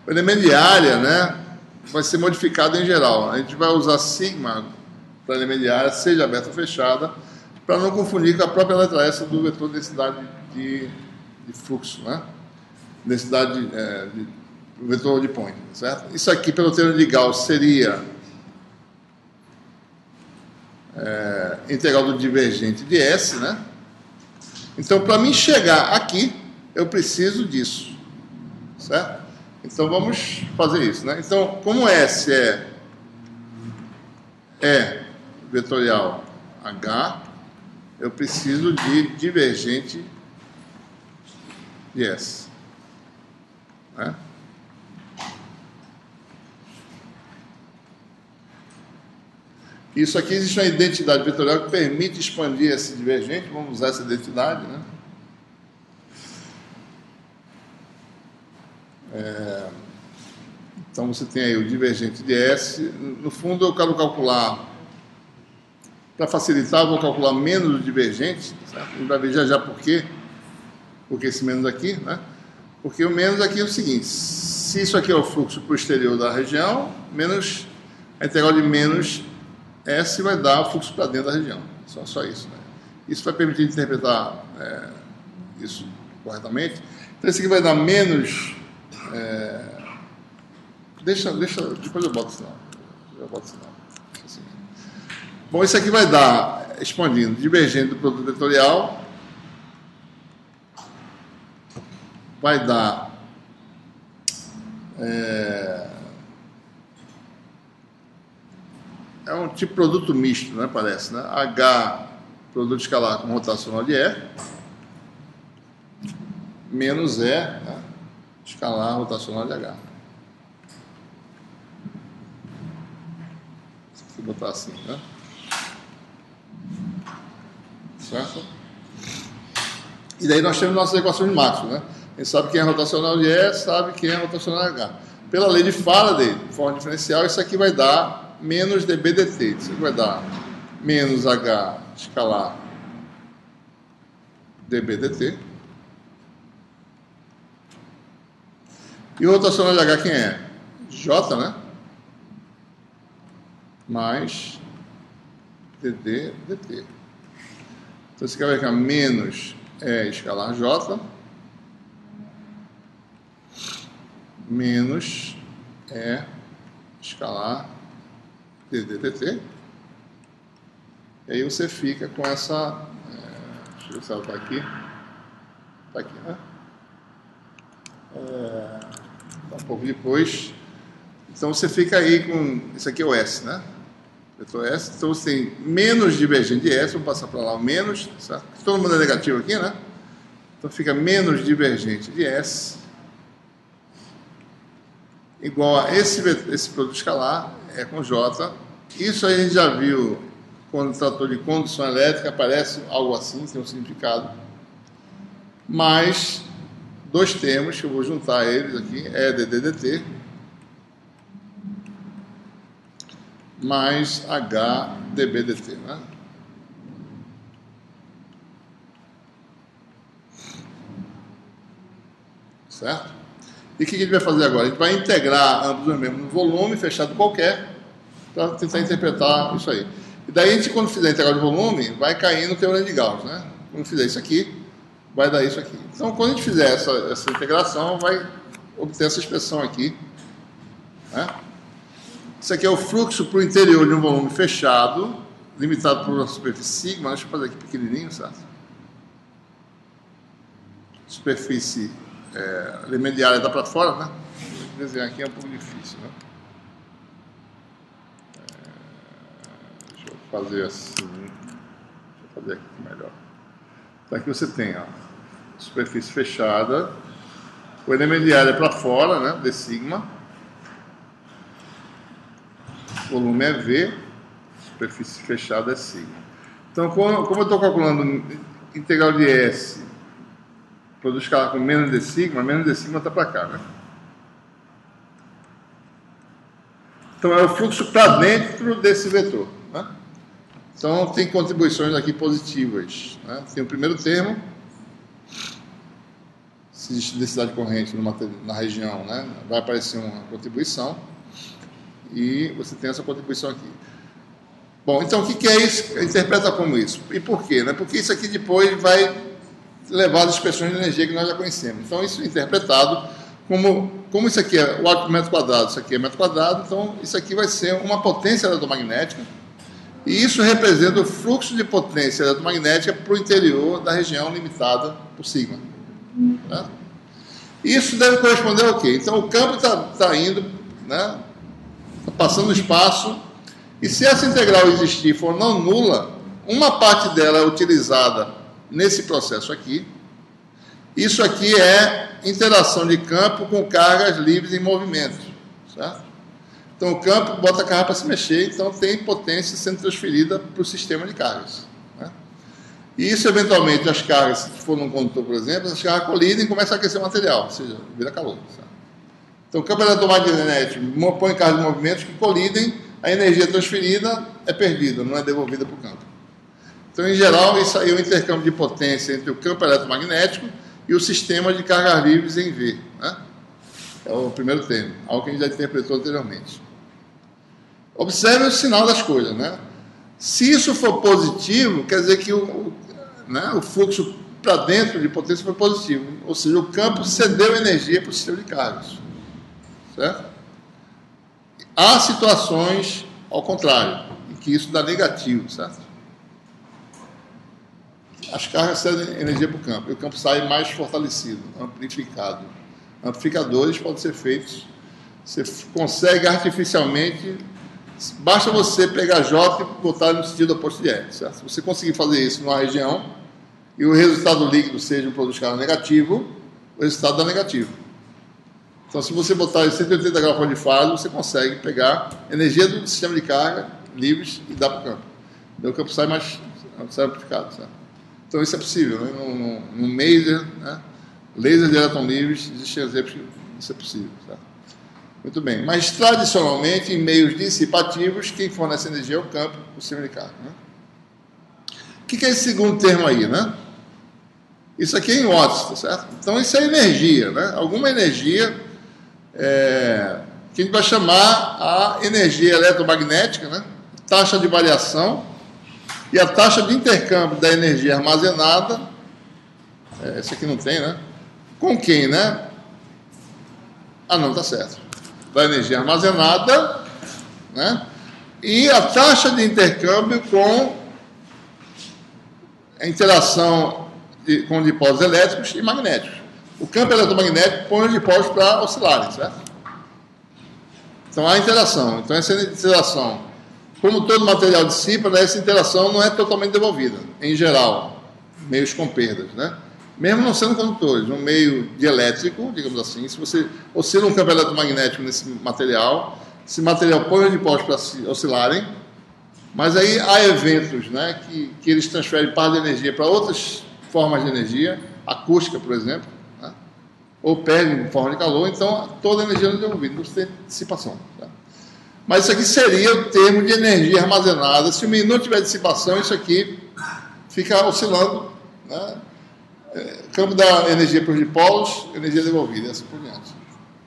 O elemento de área, né, vai ser modificado em geral. A gente vai usar sigma para elemento de área, seja aberta ou fechada, para não confundir com a própria letra S do vetor de densidade de fluxo, né? Densidade o vetor de point, certo? Isso aqui, pelo teorema de Gauss, seria integral do divergente de S, né? Então, para mim chegar aqui, eu preciso disso, certo? Então, vamos fazer isso, né? Então, como S é vetorial H, eu preciso de divergente de S, né? Isso aqui existe uma identidade vetorial que permite expandir esse divergente. Vamos usar essa identidade, né? Então você tem aí o divergente de S. No fundo eu quero calcular, para facilitar, eu vou calcular menos o divergente, certo? A gente vai ver já por quê. Porque esse menos aqui, né? Porque o menos aqui é o seguinte: se isso aqui é o fluxo para o exterior da região, menos a integral de menos S vai dar o fluxo para dentro da região. Só isso, né? Isso vai permitir interpretar isso corretamente. Então, esse aqui vai dar menos... depois eu boto o sinal. Assim. Bom, isso aqui vai dar, expandindo, divergente do produto vetorial, vai dar... É um tipo de produto misto, né? Parece, né? H, produto escalar com rotacional de E, menos E, né? Escalar rotacional de H. Vou botar assim, né? Certo? E daí nós temos nossas equações de Maxwell, né? Quem sabe quem é rotacional de E, sabe quem é rotacional de H. Pela lei de Faraday, forma diferencial, isso aqui vai dar menos dB dt. Isso aqui vai dar menos H escalar dB dt. E o rotacional de H quem é? J, né? Mais dd dt. Então isso aqui vai ficar menos E escalar J menos E escalar dd dt. E aí você fica com essa... deixa eu ver se ela está aqui. Está aqui, né? Um pouco depois. Então você fica aí com... Isso aqui é o S, né? Vetor S. Então você tem menos divergente de S. Vamos passar para lá o menos, certo? Todo mundo é negativo aqui, né? Então fica menos divergente de S igual a esse produto escalar, E com J. Isso aí a gente já viu quando tratou de condução elétrica, aparece algo assim, tem um significado. Mas dois termos que eu vou juntar eles aqui, E dd dt mais H dB dt, né? Certo? E o que a gente vai fazer agora? A gente vai integrar ambos os mesmos no volume fechado qualquer, para tentar interpretar isso aí. E daí a gente, quando fizer a integral de volume, vai cair no teorema de Gauss, né? Quando fizer isso aqui, vai dar isso aqui. Então, quando a gente fizer essa integração, vai obter essa expressão aqui, né? Isso aqui é o fluxo para o interior de um volume fechado, limitado por uma superfície sigma. Deixa eu fazer aqui pequenininho, certo? Superfície elemento de área dá para fora, né? Desenhar aqui é um pouco difícil, né? Deixa eu fazer assim. Deixa eu fazer aqui melhor. Então aqui você tem, ó, superfície fechada, o elemento de área para fora, né? D sigma. Volume é V, superfície fechada é sigma. Então, como eu estou calculando integral de S, produz escalar com menos D sigma está para cá, né? Então, é o fluxo para dentro desse vetor, né? Então, tem contribuições aqui positivas, né? Tem o primeiro termo, se existe densidade corrente na região, né? Vai aparecer uma contribuição. E você tem essa contribuição aqui. Bom, então o que é isso? Interpreta como isso. E por quê? Né? Porque isso aqui depois vai levar às expressões de energia que nós já conhecemos. Então isso é interpretado como isso aqui é o arco por metro quadrado, isso aqui é metro quadrado, então isso aqui vai ser uma potência eletromagnética. E isso representa o fluxo de potência eletromagnética para o interior da região limitada por sigma. Né? Isso deve corresponder ao quê? Então o campo está indo, né? Passando o espaço, e se essa integral existir e for não nula, uma parte dela é utilizada nesse processo aqui. Isso aqui é interação de campo com cargas livres em movimento, certo? Então o campo bota a carga para se mexer, então tem potência sendo transferida para o sistema de cargas, né? E isso, eventualmente, as cargas, se for num condutor, por exemplo, as cargas colidem e começam a aquecer o material, ou seja, vira calor, certo? Então, o campo eletromagnético põe cargas de movimentos que colidem, a energia transferida é perdida, não é devolvida para o campo. Então, em geral, isso aí é o intercâmbio de potência entre o campo eletromagnético e o sistema de cargas livres em V, né? É o primeiro termo, algo que a gente já interpretou anteriormente. Observe o sinal das coisas, né? Se isso for positivo, quer dizer que o fluxo para dentro de potência foi positivo, ou seja, o campo cedeu energia para o sistema de cargas. Certo? Há situações ao contrário, em que isso dá negativo, certo? As cargas cedem energia para o campo, e o campo sai mais fortalecido, amplificado. Amplificadores podem ser feitos, você consegue artificialmente, basta você pegar J e botar no sentido oposto de R, certo? Se você conseguir fazer isso numa região, e o resultado líquido seja um produto de carga negativo, o resultado dá negativo. Então, se você botar 180 graus fora de fase, você consegue pegar energia do sistema de carga livres e dar para o campo. Então, o campo sai amplificado, certo? Então, isso é possível, né? No laser, né? Laser de elétrons livres, existem exemplos que isso é possível, certo? Muito bem. Mas, tradicionalmente, em meios dissipativos, quem fornece energia é o campo, o sistema de carga, né? O que é esse segundo termo aí, né? Isso aqui é em watts, tá certo? Então, isso é energia, né? Alguma energia que a gente vai chamar a energia eletromagnética, né? Taxa de variação e a taxa de intercâmbio da energia armazenada. Esse aqui não tem, né? Com quem, né? Ah, não, tá certo. Da energia armazenada, né? E a taxa de intercâmbio com a interação com dipósitos elétricos e magnéticos. O campo eletromagnético põe os dipósitos para oscilarem, certo? Então há interação. Então essa interação, como todo material dissipa, né, essa interação não é totalmente devolvida, em geral, meios com perdas, né? Mesmo não sendo condutores, um meio dielétrico, digamos assim, se você oscila um campo eletromagnético nesse material, esse material põe os dipósitos para se oscilarem, mas aí há eventos, né, que eles transferem parte da energia para outras formas de energia, acústica, por exemplo, ou perde em forma de calor, então toda a energia não é devolvida, não tem dissipação. Tá? Mas isso aqui seria o termo de energia armazenada. Se o não tiver dissipação, isso aqui fica oscilando, né? Campo da energia para os dipolos, energia devolvida, e assim por diante.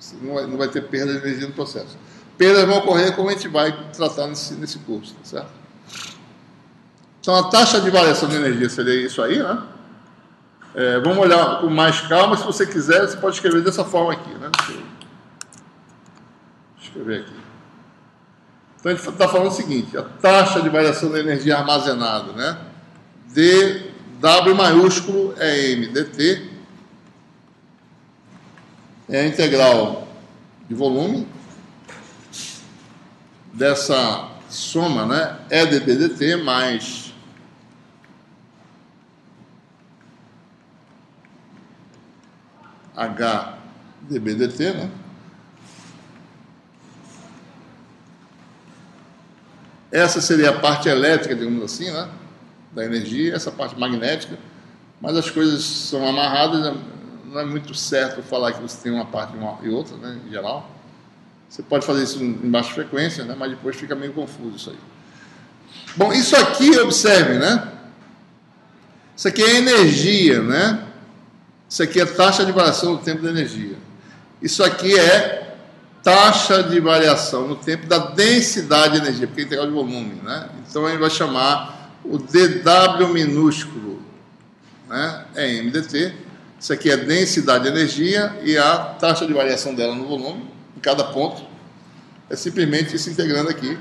Você não vai ter perda de energia no processo. Perdas vão ocorrer como a gente vai tratar nesse curso, tá certo? Então, a taxa de variação de energia seria isso aí, né? Vamos olhar com mais calma. Se você quiser, você pode escrever dessa forma aqui, né? Deixa eu escrever aqui. Então, a gente está falando o seguinte: a taxa de variação da energia armazenada, né? W maiúsculo é M dt, é a integral de volume dessa soma, né? E dB dt mais H dB dt, né? Essa seria a parte elétrica, digamos assim, né? Da energia, essa parte magnética, mas as coisas são amarradas, não é muito certo falar que você tem uma parte e outra, né, em geral. Você pode fazer isso em baixa frequência, né, mas depois fica meio confuso isso aí. Bom, isso aqui, observe, né? Isso aqui é energia, né? Isso aqui é taxa de variação no tempo da energia. Isso aqui é taxa de variação no tempo da densidade de energia, porque é integral de volume, né? Então a gente vai chamar o dW minúsculo, né? É MDT. Isso aqui é densidade de energia e a taxa de variação dela no volume, em cada ponto, é simplesmente se integrando aqui.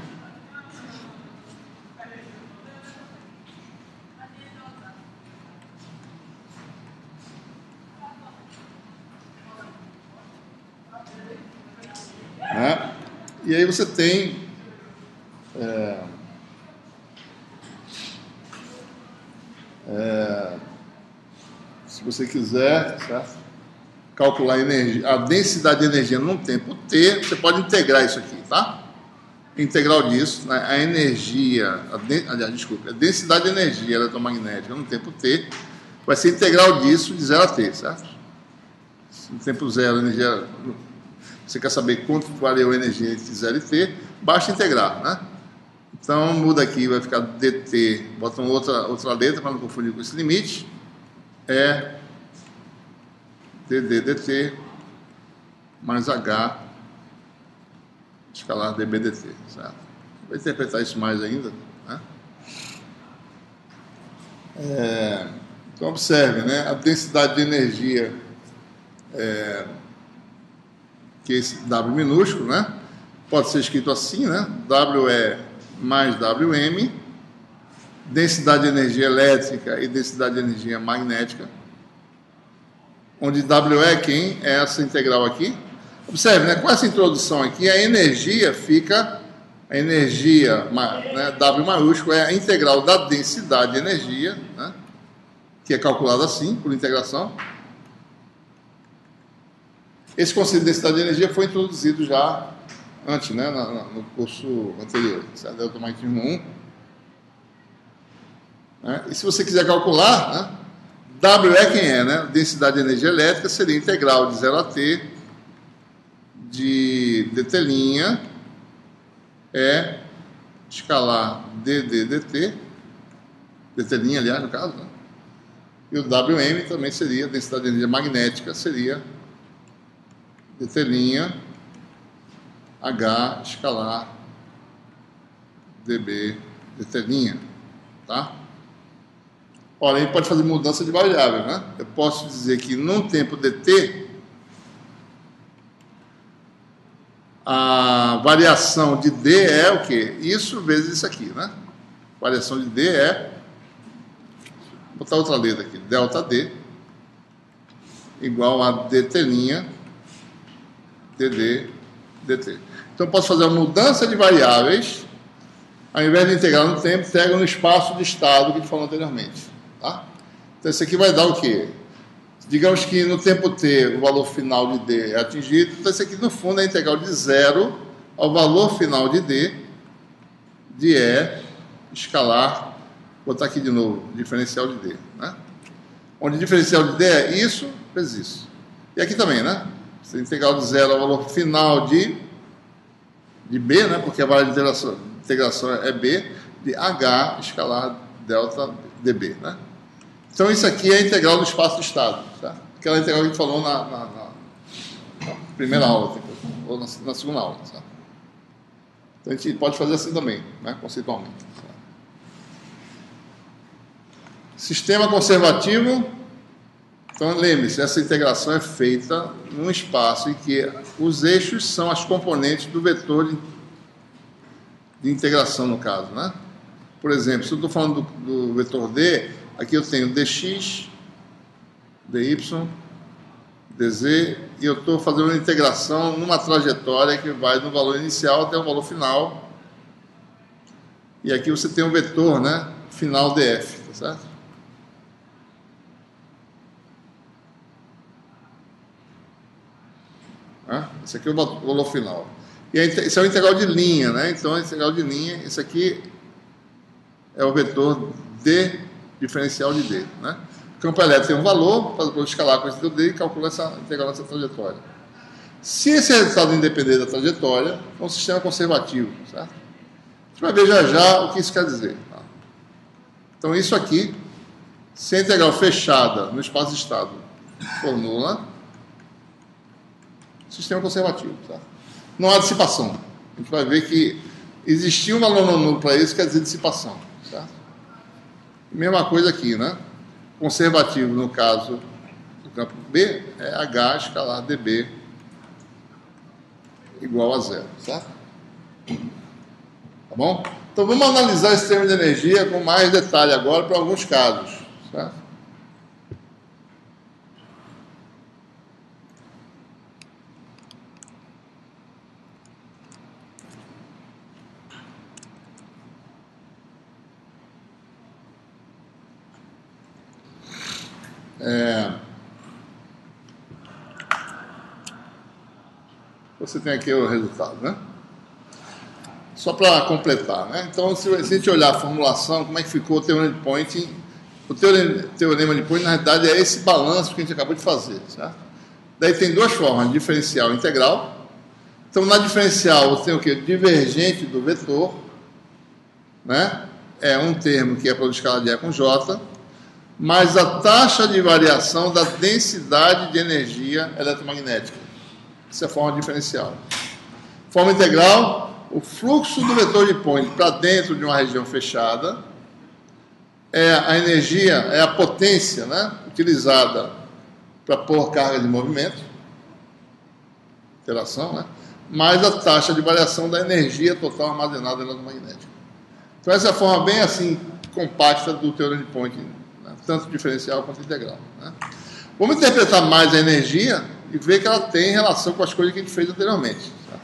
Né? E aí você tem se você quiser, certo? Calcular a densidade de energia num tempo t, você pode integrar isso aqui, tá? Integral disso, né? A energia, a densidade de energia eletromagnética no tempo t vai ser integral disso de 0 a t, certo? No tempo zero, a energia, você quer saber quanto variou a energia entre 0 e t, basta integrar, né? Então muda aqui, vai ficar dt, bota outra letra para não confundir com esse limite, é dd dt mais h escalar dB dt, certo? Vou interpretar isso mais ainda, né? Então observe, né? A densidade de energia que é esse W minúsculo, né? Pode ser escrito assim, né? WE mais WM, densidade de energia elétrica e densidade de energia magnética, onde W é quem? É essa integral aqui. Observe, né? Com essa introdução aqui, a energia fica, né? W maiúsculo é a integral da densidade de energia, né? Que é calculada assim, por integração. Esse conceito de densidade de energia foi introduzido já antes, né? No curso anterior, certo? Eletromagnetismo 1. Né? E se você quiser calcular, né? W é quem é, né? Densidade de energia elétrica seria integral de 0 a t de dt' é escalar dd dt, dt', aliás, no caso, né? E o Wm também seria, densidade de energia magnética seria dt' h escalar dB dt', tá? Olha, a gente pode fazer mudança de variável, né? Eu posso dizer que num tempo dt, a variação de d é o quê? Isso vezes isso aqui, né? Variação de d é, vou botar outra letra aqui, delta d, igual a dt' dd dt. Então eu posso fazer uma mudança de variáveis, ao invés de integrar no tempo, integro no espaço de estado que a gente falou anteriormente. Tá? Então isso aqui vai dar o quê? Digamos que no tempo t o valor final de d é atingido, então isso aqui no fundo é a integral de 0 ao valor final de d de E escalar, vou botar aqui de novo, diferencial de d, né? Onde o diferencial de d é isso vezes isso. E aqui também, né? Isso é integral de 0 ao valor final de b, né? Porque a variável de integração é b, de h escalar delta dB, né? Então isso aqui é a integral do espaço de estado, tá? Aquela integral que a gente falou primeira aula, ou na segunda aula. Certo? Então a gente pode fazer assim também, né, conceitualmente. Certo? Sistema conservativo. Então lembre-se, essa integração é feita num espaço em que os eixos são as componentes do vetor de integração, no caso, né? Por exemplo, se eu estou falando do vetor D, aqui eu tenho dx, dy, dz, e eu estou fazendo uma integração numa trajetória que vai do valor inicial até o valor final. E aqui você tem o vetor, né, final df, tá certo? Esse aqui é o valor final. E esse é o integral de linha, né? Então, o integral de linha, esse aqui é o vetor D, diferencial de D, né? O campo elétrico tem um valor, faz o escalar com esse D e calcula essa integral dessa trajetória. Se esse resultado independer da trajetória, é um sistema conservativo, certo? A gente vai ver já já o que isso quer dizer. Tá? Então, isso aqui, se a integral fechada no espaço de estado for nula, sistema conservativo, certo? Não há dissipação. A gente vai ver que existir um valor não nulo para isso quer dizer dissipação, certo? Mesma coisa aqui, né? Conservativo, no caso do campo B, é H escalar dB igual a zero, certo? Tá bom? Então vamos analisar esse termo de energia com mais detalhe agora para alguns casos, certo? Você tem aqui o resultado, né? Só para completar, né? Então, se a gente olhar a formulação, como é que ficou o teorema de Poynting? O teorema de Poynting, na realidade, é esse balanço que a gente acabou de fazer, certo? Daí tem duas formas, diferencial e integral. Então, na diferencial, você tem o quê? Divergente do vetor, né? É um termo que é produto escalar de E com J, mais a taxa de variação da densidade de energia eletromagnética. Isso é a forma diferencial. Forma integral, o fluxo do vetor de Poynting para dentro de uma região fechada é a energia, é a potência, né, utilizada para pôr carga de movimento, interação, né, mais a taxa de variação da energia total armazenada eletromagnética. Então essa é a forma bem assim compacta do teorema de Poynting, né, tanto diferencial quanto integral, né. Vamos interpretar mais a energia e ver que ela tem relação com as coisas que a gente fez anteriormente. Tá?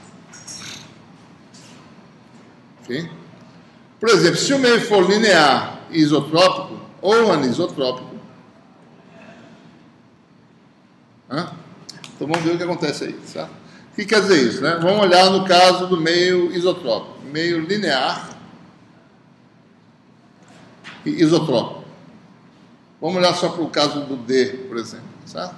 Okay? Por exemplo, se o meio for linear e isotrópico ou anisotrópico, então vamos ver o que acontece aí. Certo? O que quer dizer isso? Né? Vamos olhar no caso do meio isotrópico, meio linear e isotrópico. Vamos olhar só para o caso do D, por exemplo. Certo?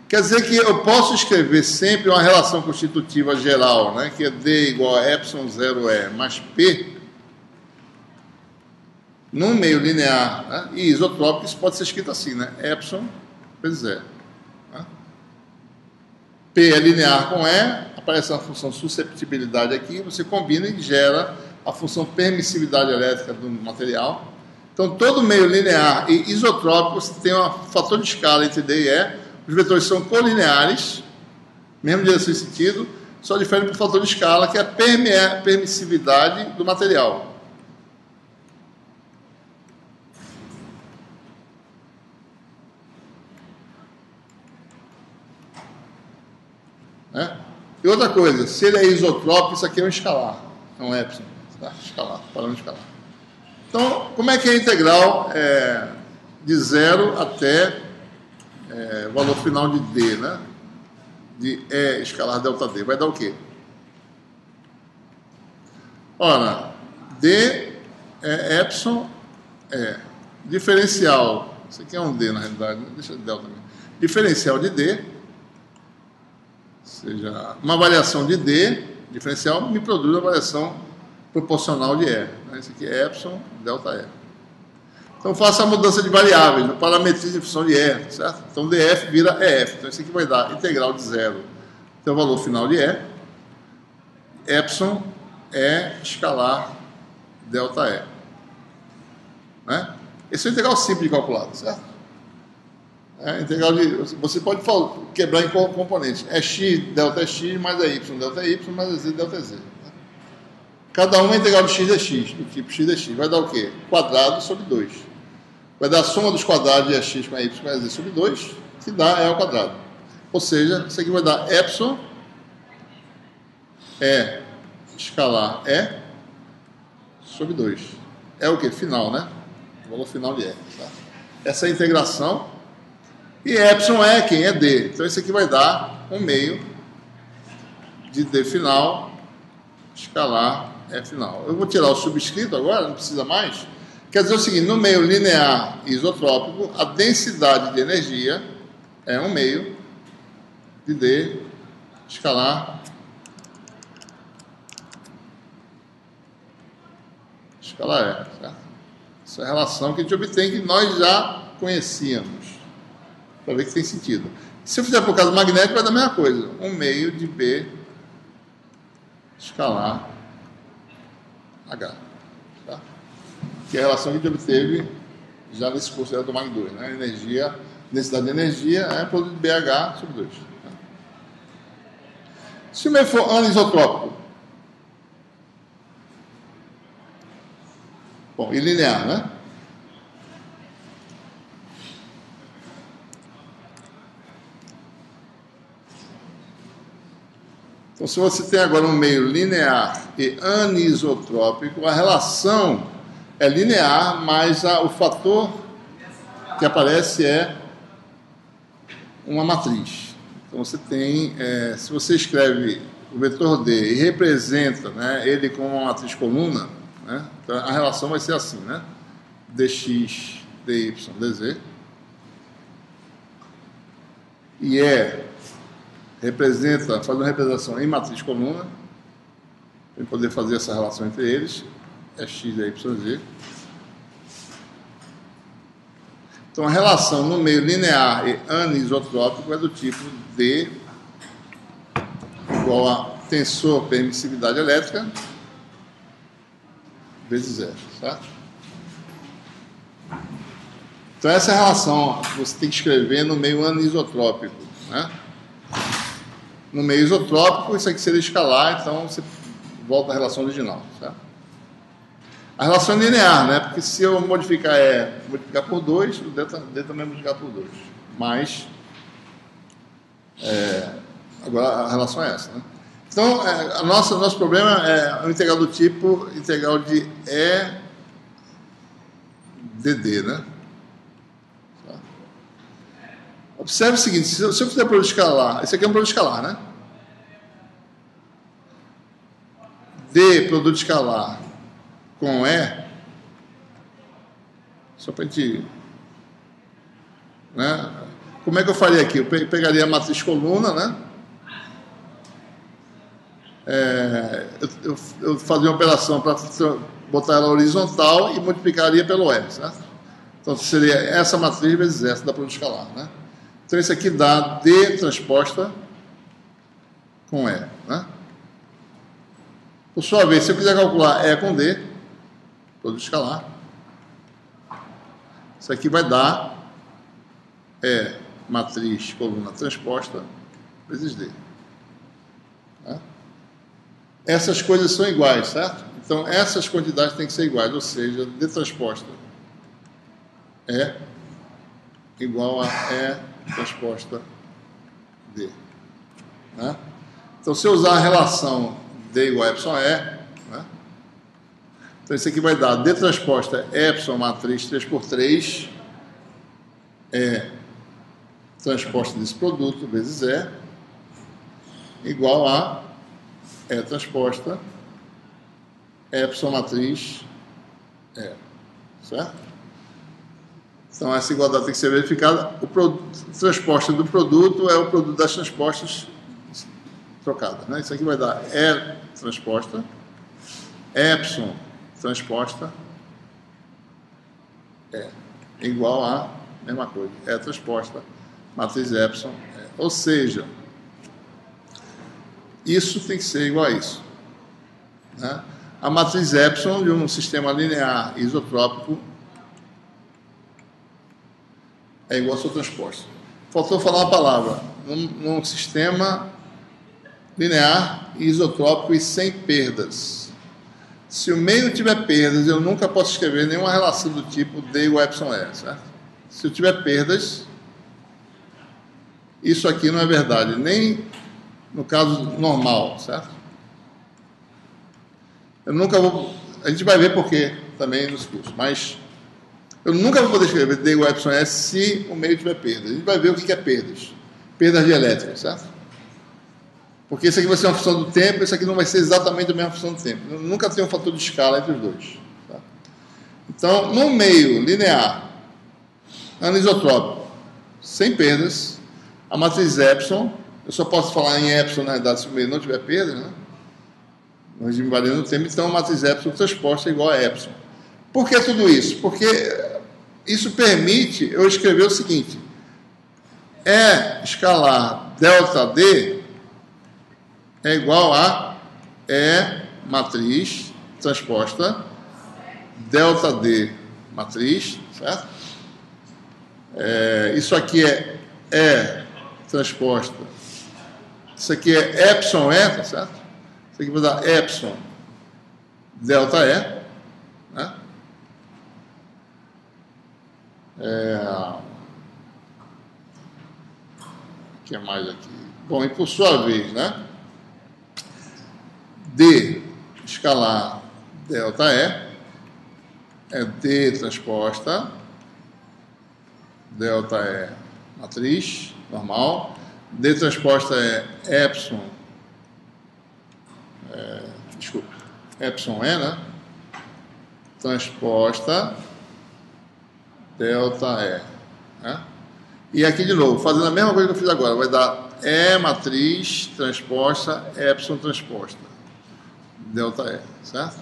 Quer dizer que eu posso escrever sempre uma relação constitutiva geral, né, que é D igual a epsilon 0E mais P, num meio linear, né, e isotrópico, isso pode ser escrito assim, né, epsilon vezes E. Né? P é linear com E, aparece uma função susceptibilidade aqui, você combina e gera a função permissividade elétrica do material. Então, todo meio linear e isotrópico, você tem um fator de escala entre D e E. Os vetores são colineares, mesmo direção e sentido, só difere por fator de escala, que é a permissividade do material. Né? E outra coisa, se ele é isotrópico, isso aqui é um escalar, é um epsilon, tá? Escalar, parâmetro escalar. Então, como é que é a integral de 0 até o valor final de D, né? De E escalar delta D. Vai dar o quê? Ora, D é epsilon, diferencial. Isso aqui é um D, na realidade, né? Deixa delta mesmo. Diferencial de D, ou seja, uma variação de D, diferencial, me produz uma variação proporcional de E. Né? Isso aqui é epsilon, delta E. Então, faça a mudança de variáveis, parametrize em função de E, certo? Então, DF vira EF. Então, isso aqui vai dar integral de 0 Então, o valor final de E, epsilon é escalar delta E. Né? Esse é o integral simples de calculado, certo? Integral você pode quebrar em componentes. É x delta x mais é y delta y mais é z delta z. Né? Cada uma é integral de x é x, do tipo x é x. Vai dar o quê? Quadrado sobre 2. Vai dar a soma dos quadrados de x com y com z sobre 2, que dá e ao quadrado. Ou seja, isso aqui vai dar epsilon é escalar E sobre 2. É o que? Final, né? O valor final de E. Tá? Essa é a integração. E epsilon é quem? É D. Então, isso aqui vai dar 1/2 de D final escalar E final. Eu vou tirar o subscrito agora, não precisa mais. Quer dizer o seguinte, no meio linear e isotrópico, a densidade de energia é 1/2 de D escalar E. Certo? Essa é a relação que a gente obtém, que nós já conhecíamos. Para ver que tem sentido. Se eu fizer por caso magnético, vai dar a mesma coisa. 1/2 de B escalar H. Tá? Que é a relação que a gente obteve já nesse curso de eletromagnetismo 2. Né? Energia, densidade de energia é produto de BH sobre 2. Tá? Se o meio for anisotrópico, bom, e linear, né? Então, se você tem agora um meio linear e anisotrópico, a relação é linear, mas o fator que aparece é uma matriz. Então, você tem, se você escreve o vetor D e representa, né, ele com uma matriz coluna, né, então a relação vai ser assim, né? dx, dy, dz. E faz uma representação em matriz coluna, para poder fazer essa relação entre eles, é x, y, z. Então, a relação no meio linear e anisotrópico é do tipo D igual a tensor permissividade elétrica vezes F, certo? Então, essa é a relação que você tem que escrever no meio anisotrópico, né? No meio isotrópico, isso aqui seria escalar, então você volta à relação original, certo? A relação é linear, né? Porque se eu multiplicar por 2, o D também é multiplicar por 2. Mas, agora a relação é essa, né? Então, nosso problema é um integral do tipo integral de E dd, né? Observe o seguinte, se eu fizer produto escalar, esse aqui é um produto escalar, né? D, produto escalar, com E, só para a gente... Né? Como é que eu faria aqui? Eu pegaria a matriz coluna, né? Eu fazia uma operação para botar ela horizontal e multiplicaria pelo E, certo? Então, seria essa matriz vezes essa da produto escalar, né? Então, isso aqui dá D transposta com E, né? Por sua vez, se eu quiser calcular E com D, produto escalar, isso aqui vai dar E matriz coluna transposta vezes D. Né? Essas coisas são iguais, certo? Então, essas quantidades têm que ser iguais, ou seja, D transposta é igual a E transposta D. Né? Então, se eu usar a relação D igual a epsilon E, né? Então, isso aqui vai dar D transposta epsilon matriz 3 por 3 E transposta desse produto vezes E igual a E transposta epsilon matriz E. Certo? Então, essa igualdade tem que ser verificada. A transposta do produto é o produto das transpostas trocadas. Né? Isso aqui vai dar E transposta, epsilon transposta, igual a mesma coisa. E transposta, matriz epsilon. Ou seja, isso tem que ser igual a isso, né? A matriz epsilon de um sistema linear isotrópico é igual a sua transposta. Faltou falar uma palavra. Num sistema linear isotrópico e sem perdas. Se o meio tiver perdas, eu nunca posso escrever nenhuma relação do tipo D igual a epsilon E, certo? Se eu tiver perdas, isso aqui não é verdade, nem no caso normal, certo? Eu nunca vou... A gente vai ver por quê também nos cursos, mas eu nunca vou poder escrever D igual a epsilon S se o meio tiver perdas. A gente vai ver o que é perdas. Perdas dielétricas, certo? Porque isso aqui vai ser uma função do tempo, isso aqui não vai ser exatamente a mesma função do tempo. Nunca tem um fator de escala entre os dois. Tá? Então, no meio linear, anisotrópico, sem perdas, a matriz epsilon, eu só posso falar em epsilon na realidade se o meio não tiver perdas, né? No regime variando do tempo, então a matriz epsilon transposta é igual a epsilon. Por que tudo isso? Porque isso permite eu escrever o seguinte: E escalar delta D é igual a E matriz transposta delta D matriz, certo? Isso aqui é E transposta. Isso aqui é epsilon E, tá certo? Isso aqui vai dar epsilon delta E, né? O que mais aqui? Bom, e por sua vez, né? D escalar delta E é D transposta delta E matriz normal. D transposta é epsilon, epsilon E, né? Transposta delta E, né? E aqui de novo, fazendo a mesma coisa que eu fiz agora, vai dar E matriz transposta epsilon transposta delta E, certo?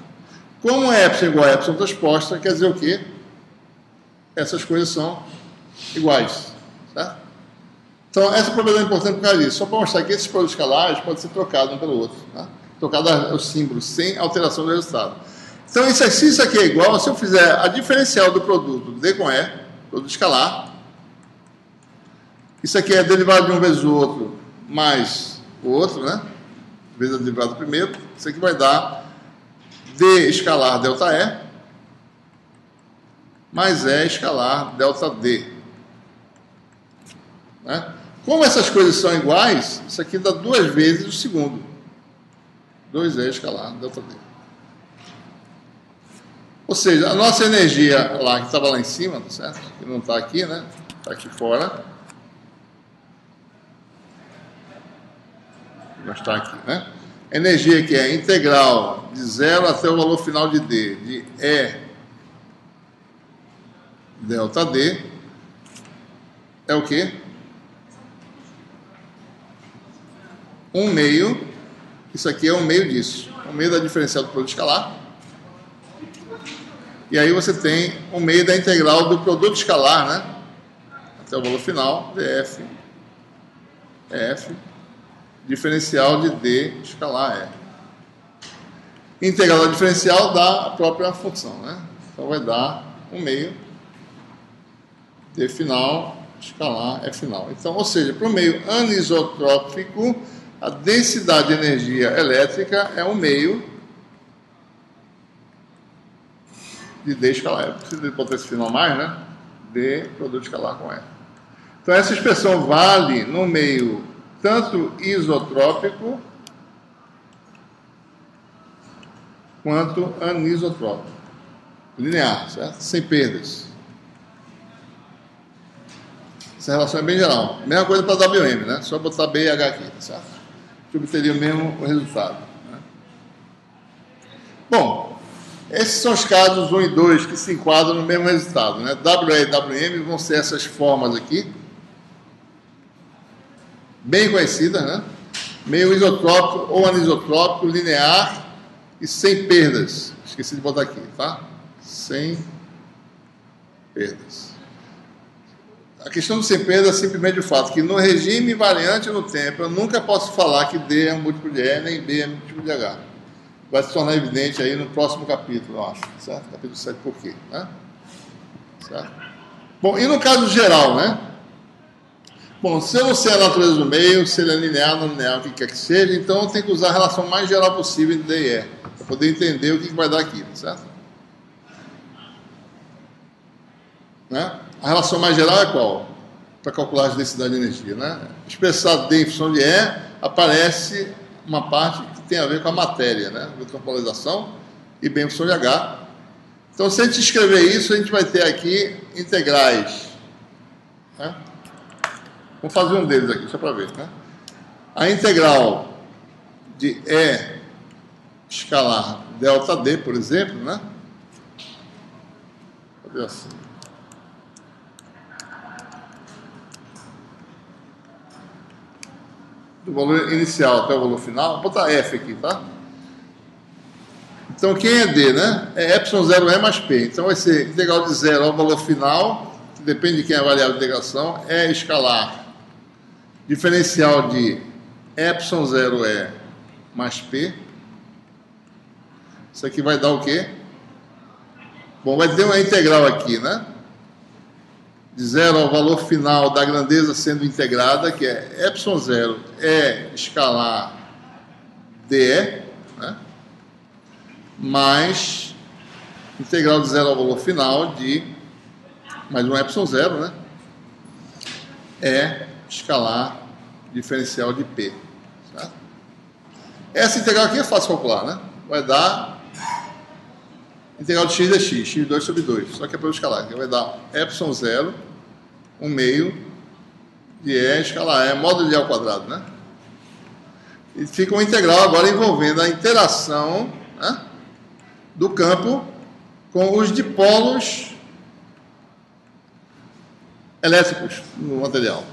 Como epsilon igual a epsilon transposta, quer dizer o quê? Essas coisas são iguais, certo? Então, essa propriedade é importante por causa disso. Só para mostrar que esses produtos escalares podem ser trocados um pelo outro, tá? Trocado os símbolos, sem alteração do resultado. Então, se isso aqui é igual, se eu fizer a diferencial do produto D com E, produto escalar, isso aqui é derivado de um vezes o outro, mais o outro, né? Vezes a derivada do primeiro, isso aqui vai dar D escalar delta E, mais E escalar delta D. Né? Como essas coisas são iguais, isso aqui dá duas vezes o segundo. 2E escalar delta D. Ou seja, a nossa energia lá, que estava lá em cima, certo? Que não está aqui, né? Está aqui fora. Mas está aqui, né? Energia que é integral de 0 até o valor final de D, de E delta D, é o quê? 1/2, isso aqui é 1/2 disso, 1/2 da diferencial do produto escalar. E aí você tem 1/2 da integral do produto escalar, né? Até o valor final, df, f, diferencial de D escalar E. Integral da diferencial dá a própria função, né? Então vai dar 1/2 D final escalar E final. Então, ou seja, para o meio anisotrópico, a densidade de energia elétrica é 1/2 de D escalar E. Precisa de botar esse final mais, né? D produto escalar com E. Então, essa expressão vale no meio tanto isotrópico quanto anisotrópico. Linear, certo? Sem perdas. Essa relação é bem geral. Mesma coisa para WM, né? Só botar B e H aqui, certo? Que obteria o mesmo resultado. Né? Bom, esses são os casos 1 e 2 que se enquadram no mesmo resultado, né? WE e WM vão ser essas formas aqui, bem conhecidas, né? Meio isotrópico ou anisotrópico, linear e sem perdas. Esqueci de botar aqui, tá? Sem perdas. A questão do sem perda é simplesmente o fato que no regime invariante no tempo eu nunca posso falar que D é um múltiplo de E, nem B é um múltiplo de H. Vai se tornar evidente aí no próximo capítulo, eu acho, certo? Capítulo 7, por quê, né? Certo? Bom, e no caso geral, né? Bom, se eu não sei a natureza do meio, se ele é linear, não linear, o que quer que seja, então eu tenho que usar a relação mais geral possível de D e E, para poder entender o que vai dar aqui, certo? Né? A relação mais geral é qual? Para calcular a densidade de energia, né? Expressar D em função de E, aparece uma parte que tem a ver com a matéria, né? Com a polarização, e B em função de H. Então, se a gente escrever isso, a gente vai ter aqui integrais, né? Vamos fazer um deles aqui, só para ver, né? A integral de E escalar delta D, por exemplo, né? Vou ver assim. Do valor inicial até o valor final, vou botar F aqui, tá? Então, quem é D, né? É epsilon 0E mais P. Então, vai ser integral de 0 ao valor final, que depende de quem é a variável de integração, é escalar diferencial de epsilon 0E mais P. Isso aqui vai dar o quê? Bom, vai ter uma integral aqui, né? De 0 ao valor final da grandeza sendo integrada, que é epsilon 0 é escalar DE, né? Mais integral de 0 ao valor final de mais um epsilon 0, né? É escalar diferencial de P. Certo? Essa integral aqui é fácil calcular, né? Vai dar integral de x é x, x2 sobre 2. Só que é pelo escalar. Aqui vai dar epsilon 0, 1 meio de E escalar E, módulo de E ao quadrado, né? E fica uma integral agora envolvendo a interação, né, do campo com os dipolos elétricos no material.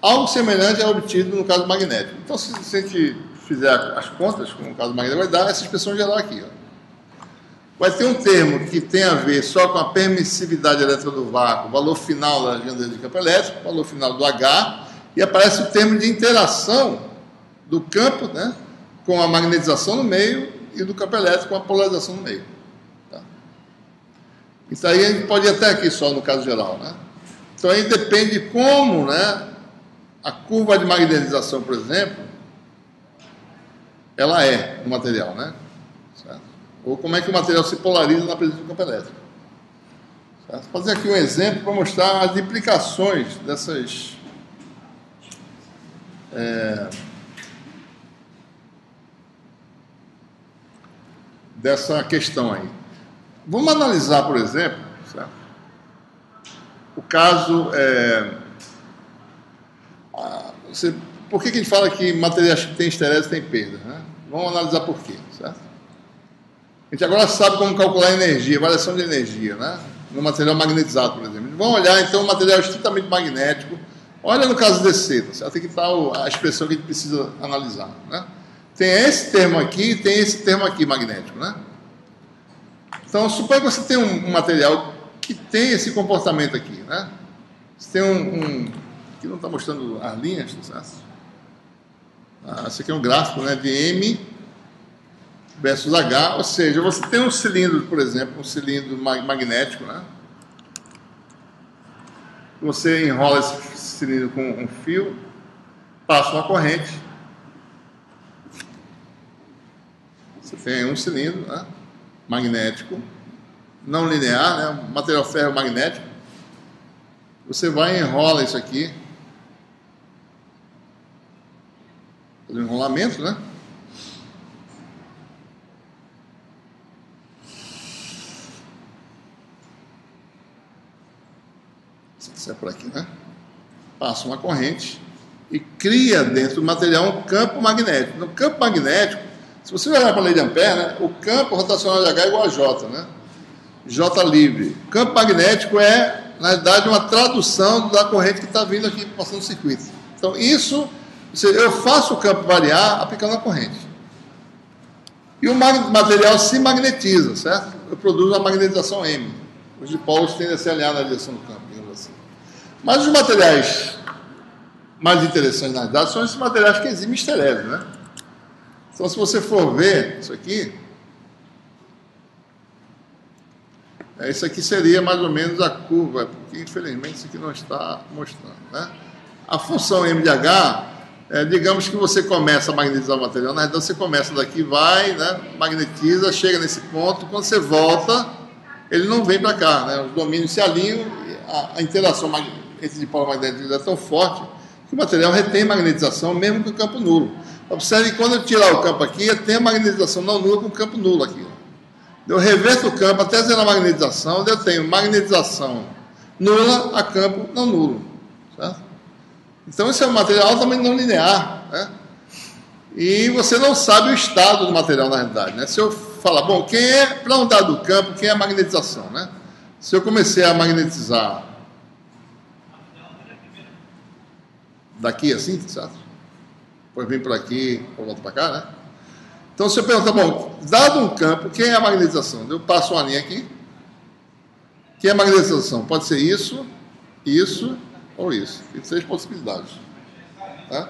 Algo semelhante é obtido no caso magnético. Então, se a gente fizer as contas com o caso magnético, vai dar essa expressão geral aqui, ó. Vai ter um termo que tem a ver só com a permissividade elétrica do vácuo, valor final da grandeza de campo elétrico, valor final do H, e aparece o termo de interação do campo, né, com a magnetização no meio e do campo elétrico com a polarização no meio. Tá? Isso aí a gente pode ir até aqui só no caso geral, né? Então aí depende de como, né, a curva de magnetização, por exemplo, ela é no material, né? Certo? Ou como é que o material se polariza na presença do campo elétrico. Certo? Vou fazer aqui um exemplo para mostrar as implicações dessas dessa questão aí. Vamos analisar, por exemplo, certo? O caso por que a gente fala que materiais que têm esterese têm perda, né? Vamos analisar por quê, certo? A gente agora sabe como calcular a energia, a variação de energia, né? No material magnetizado, por exemplo. Vamos olhar, então, o material estritamente magnético. Olha no caso DC, tá certo? Aqui está a expressão que a gente precisa analisar, né? Tem esse termo aqui e tem esse termo aqui magnético, né? Então, suponha que você tem um material que tem esse comportamento aqui, né? Você tem aqui não está mostrando as linhas, tá certo? Esse aqui é um gráfico, né, de M versus H, ou seja, você tem um cilindro, por exemplo, um cilindro magnético, né? Você enrola esse cilindro com um fio, passa uma corrente, você tem um cilindro, né, magnético, não linear, né, material ferromagnético, você vai e enrola isso aqui, faz um enrolamento, né? Isso é por aqui, né? Passa uma corrente e cria dentro do material um campo magnético. No campo magnético, se você olhar para a lei de Ampère, né, o campo rotacional de H é igual a J, né? J livre. O campo magnético é, na verdade, uma tradução da corrente que está vindo aqui passando no circuito. Então, isso, eu faço o campo variar aplicando a corrente. E o material se magnetiza, certo? Eu produzo uma magnetização M. Os dipolos tendem a se alinhar na direção do campo, digamos assim. Mas os materiais mais interessantes, na verdade, são esses materiais que eximem esterese, né? Então, se você for ver isso aqui, isso aqui seria mais ou menos a curva, porque infelizmente isso aqui não está mostrando, né? A função M de H, digamos que você começa a magnetizar o material, na verdade você começa daqui, vai, né, magnetiza, chega nesse ponto, quando você volta, ele não vem para cá, né? Os domínios se alinham, e a interação entre dipolo magnético é tão forte que o material retém magnetização mesmo com o campo nulo. Observe que quando eu tirar o campo aqui, eu tenho a magnetização não nula com o campo nulo aqui. Eu reverto o campo até zerar a magnetização, onde eu tenho magnetização nula a campo não nulo. Certo? Então, esse é um material altamente não linear. Né? E você não sabe o estado do material, na realidade. Né? Se eu falar, bom, quem é, para um dado campo, quem é a magnetização? Né? Se eu comecei a magnetizar daqui assim, certo? Depois vem por aqui, ou volta para cá, né? Então, se eu perguntar, bom, dado um campo, quem é a magnetização? Eu passo uma linha aqui. Quem é a magnetização? Pode ser isso, isso ou isso. Tem 3 possibilidades. Tá?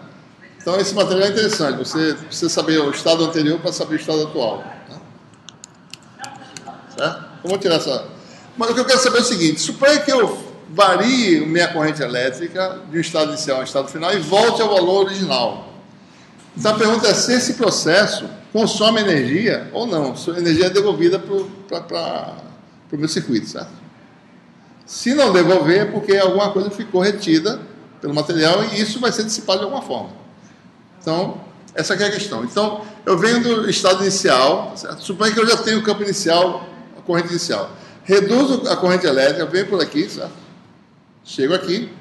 Então, esse material é interessante. Você precisa saber o estado anterior para saber o estado atual. Tá? Certo? Então, vou tirar essa... Mas o que eu quero saber é o seguinte. Suponha que eu varie minha corrente elétrica de um estado inicial a um estado final e volte ao valor original. Então, a pergunta é se esse processo consome energia ou não. Se a energia é devolvida para o meu circuito, certo? Se não devolver, é porque alguma coisa ficou retida pelo material e isso vai ser dissipado de alguma forma. Então, essa aqui é a questão. Então, eu venho do estado inicial, certo? Suponha que eu já tenho o campo inicial, a corrente inicial. Reduzo a corrente elétrica, venho por aqui, certo? Chego aqui.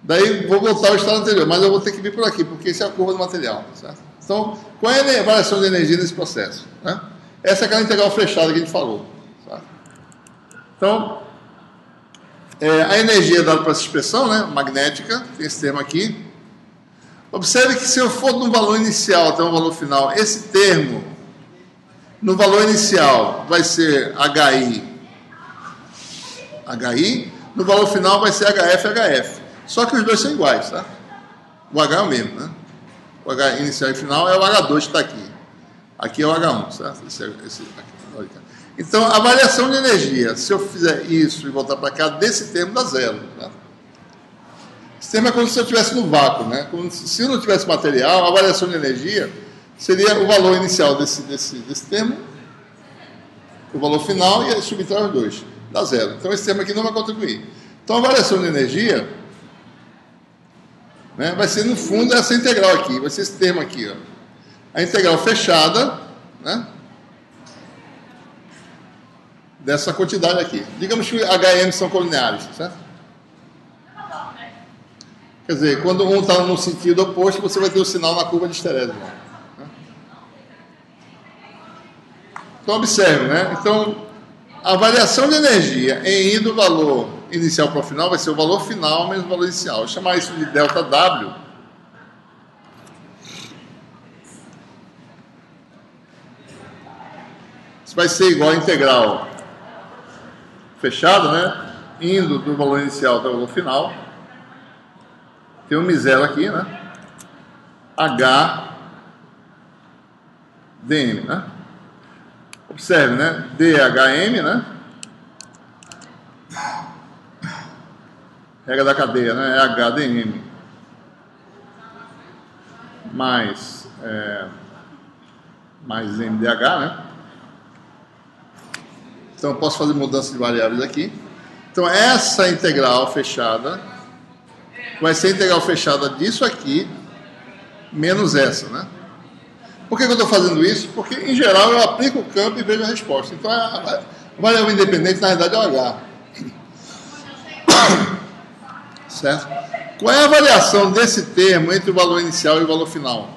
Daí vou voltar ao estado anterior, mas eu vou ter que vir por aqui, porque essa é a curva do material. Certo? Então, qual é a variação de energia nesse processo? Né? Essa é aquela integral fechada que a gente falou. Certo? Então, a energia é dada por essa expressão, né, magnética, tem esse termo aqui. Observe que se eu for no valor inicial até um valor final, esse termo, no valor inicial, vai ser HI, no valor final vai ser HF. Só que os dois são iguais, tá? O H é o mesmo, né? O H inicial e final é o H2 que está aqui. Aqui é o H1, certo? Esse aqui. Então, a variação de energia, se eu fizer isso e voltar para cá, desse termo dá zero. Tá? Esse termo é como se eu estivesse no vácuo, né? Como se eu não tivesse material, a variação de energia seria o valor inicial desse termo, o valor final e subtrai os dois. Dá zero. Então, esse termo aqui não vai contribuir. Então, a variação de energia... né, vai ser, no fundo, essa integral aqui, vai ser esse termo aqui, ó. A integral fechada, né, dessa quantidade aqui. Digamos que HM são colineares, certo? Quer dizer, quando um está no sentido oposto, você vai ter o sinal na curva de esterese. Né? Então, observe, né? Então, a variação de energia em indo do valor inicial para o final vai ser o valor final menos o valor inicial. Eu vou chamar isso de ΔW. Isso vai ser igual a integral fechada, né? Indo do valor inicial até o valor final. Tem um zero aqui, né? H dm, né? Observe, né? DHM, né? Regra da cadeia, né? É HDM mais MDH, né? Então eu posso fazer mudança de variáveis aqui. Então essa integral fechada vai ser a integral fechada disso aqui menos essa, né? Por que eu estou fazendo isso? Porque, em geral, eu aplico o campo e vejo a resposta. Então, a variável independente, na verdade, é o H. Certo? Qual é a variação desse termo entre o valor inicial e o valor final?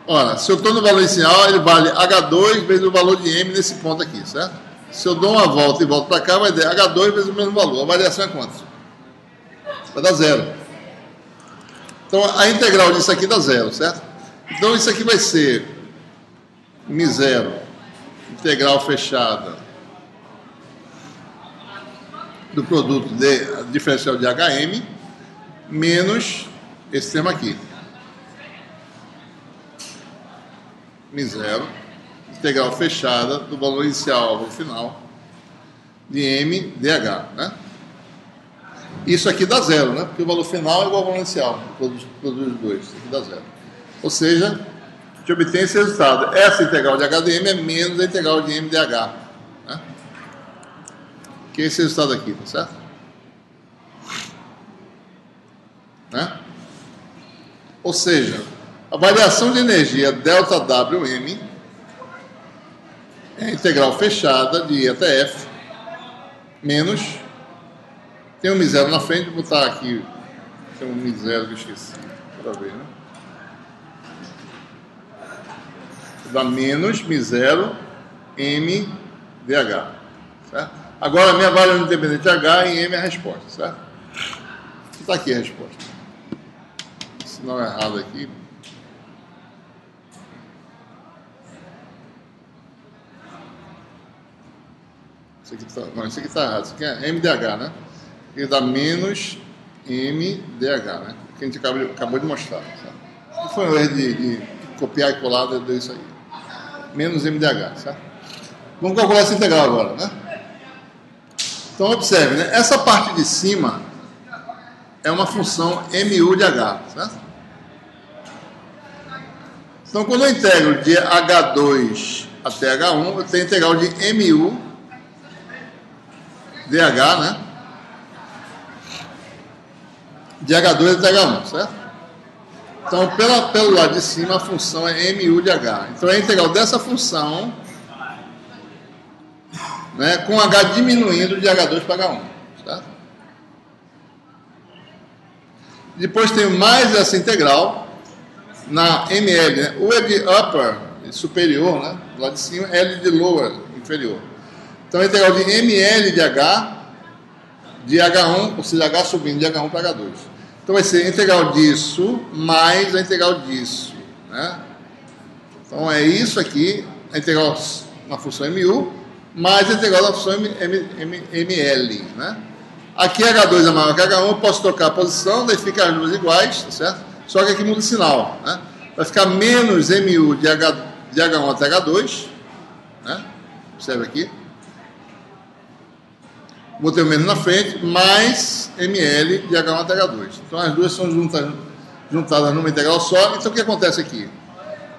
Ora, se eu estou no valor inicial, ele vale H2 vezes o valor de M nesse ponto aqui, certo? Se eu dou uma volta e volto para cá, vai dar H2 vezes o mesmo valor. A variação é quanto? Vai dar zero. Então, a integral disso aqui dá zero, certo? Então, isso aqui vai ser μ0, integral fechada, do produto de diferencial de HM menos esse termo aqui. M0, integral fechada do valor inicial ao valor final de M dH, né? Isso aqui dá zero, né? Porque o valor final é igual ao valor inicial, produz os dois, isso aqui dá zero. Ou seja, a gente obtém esse resultado. Essa integral de H de M é menos a integral de M dH, né? Que é esse resultado aqui, tá certo? Né? Ou seja, a variação de energia ΔWM é a integral fechada de I até F menos, tem um M0 na frente, vou botar aqui, tem um M0 que eu esqueci, para ver, né? Dá menos M0 M dH, certo? Agora a minha variável independente de H e M é a resposta, certo? Está aqui a resposta. Se não é errado aqui. Isso aqui tá, não, isso aqui está errado. Isso aqui é MDH, né? Aqui dá menos MDH, né? Que a gente acabou de mostrar. Certo? Isso foi um erro de copiar e colar, deu isso aí. Menos MDH, certo? Vamos calcular essa integral agora, né? Então, observe, né? Essa parte de cima é uma função mu de h, certo? Então, quando eu integro de H2 até H1, eu tenho a integral de mu dH, né? De H2 até H1, certo? Então, pelo lado de cima, a função é mu de h. Então, é a integral dessa função, né, com h diminuindo de H2 para H1, certo? Depois tem mais essa integral na ml, né? U é de upper, superior, né? Do lado de cima, L de lower, inferior. Então, a integral de ml de h de H1, ou seja, h subindo de H1 para H2. Então, vai ser a integral disso mais a integral disso, né? Então, é isso aqui, a integral na função mu, mais a integral da função ml, né? Aqui H2 é maior que H1, eu posso trocar a posição, daí fica as duas iguais, tá certo? Só que aqui muda o sinal, né? Vai ficar menos mu de H1 até H2, né? Observe aqui. Botei o menos na frente, mais ml de H1 até H2. Então as duas são juntadas numa integral só. Então o que acontece aqui?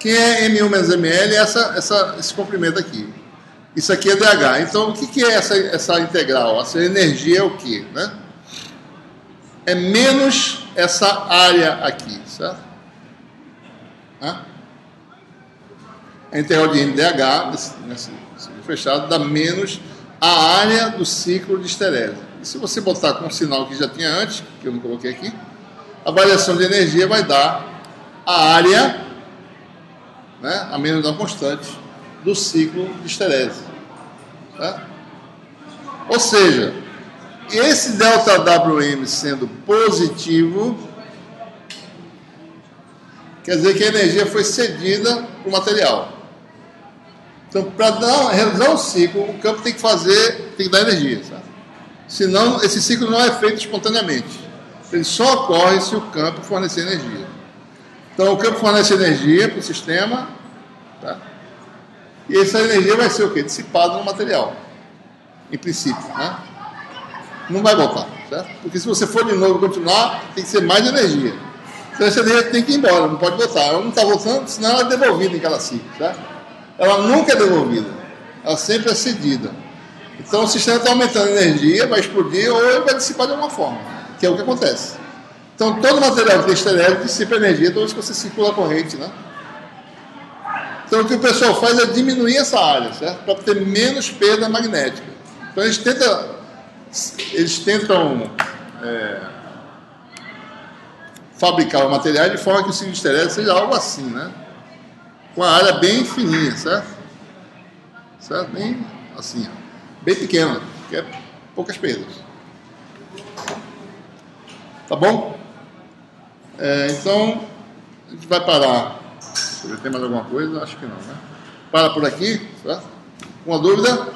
Quem é mu menos ml é esse comprimento aqui. Isso aqui é dH. Então, o que é essa integral? Essa energia é o quê? Né? É menos essa área aqui, certo? A integral de MdH, nesse ciclo fechado, dá menos a área do ciclo de esterese. E se você botar com o sinal que já tinha antes, que eu não coloquei aqui, a variação de energia vai dar a área, né, a menos da constante, do ciclo de esterese. Tá? Ou seja, esse ΔWM sendo positivo, quer dizer que a energia foi cedida para o material. Então, para realizar o ciclo, o campo tem que dar energia. Sabe? Senão, esse ciclo não é feito espontaneamente. Ele só ocorre se o campo fornecer energia. Então, o campo fornece energia para o sistema, tá? E essa energia vai ser o quê? Dissipada no material, em princípio, né? Não vai voltar, certo? Porque se você for de novo continuar, tem que ser mais energia. Então essa energia tem que ir embora, não pode voltar. Ela não está voltando, senão ela é devolvida em cada ciclo, certo? Ela nunca é devolvida, ela sempre é cedida. Então o sistema está aumentando a energia, vai explodir ou ele vai dissipar de alguma forma, que é o que acontece. Então todo material que tem esterese dissipa energia toda vez que você circula a corrente, né? Então o que o pessoal faz é diminuir essa área, certo? Para ter menos perda magnética. Então eles tentam fabricar o material de forma que o ciclo de esterese seja algo assim, né? Com a área bem fininha, certo? Certo? Bem assim, ó. Bem pequena, que é poucas perdas. Tá bom? Então, a gente vai parar. Deixa eu ver, tem mais alguma coisa? Acho que não, né? Para por aqui, certo? Uma dúvida?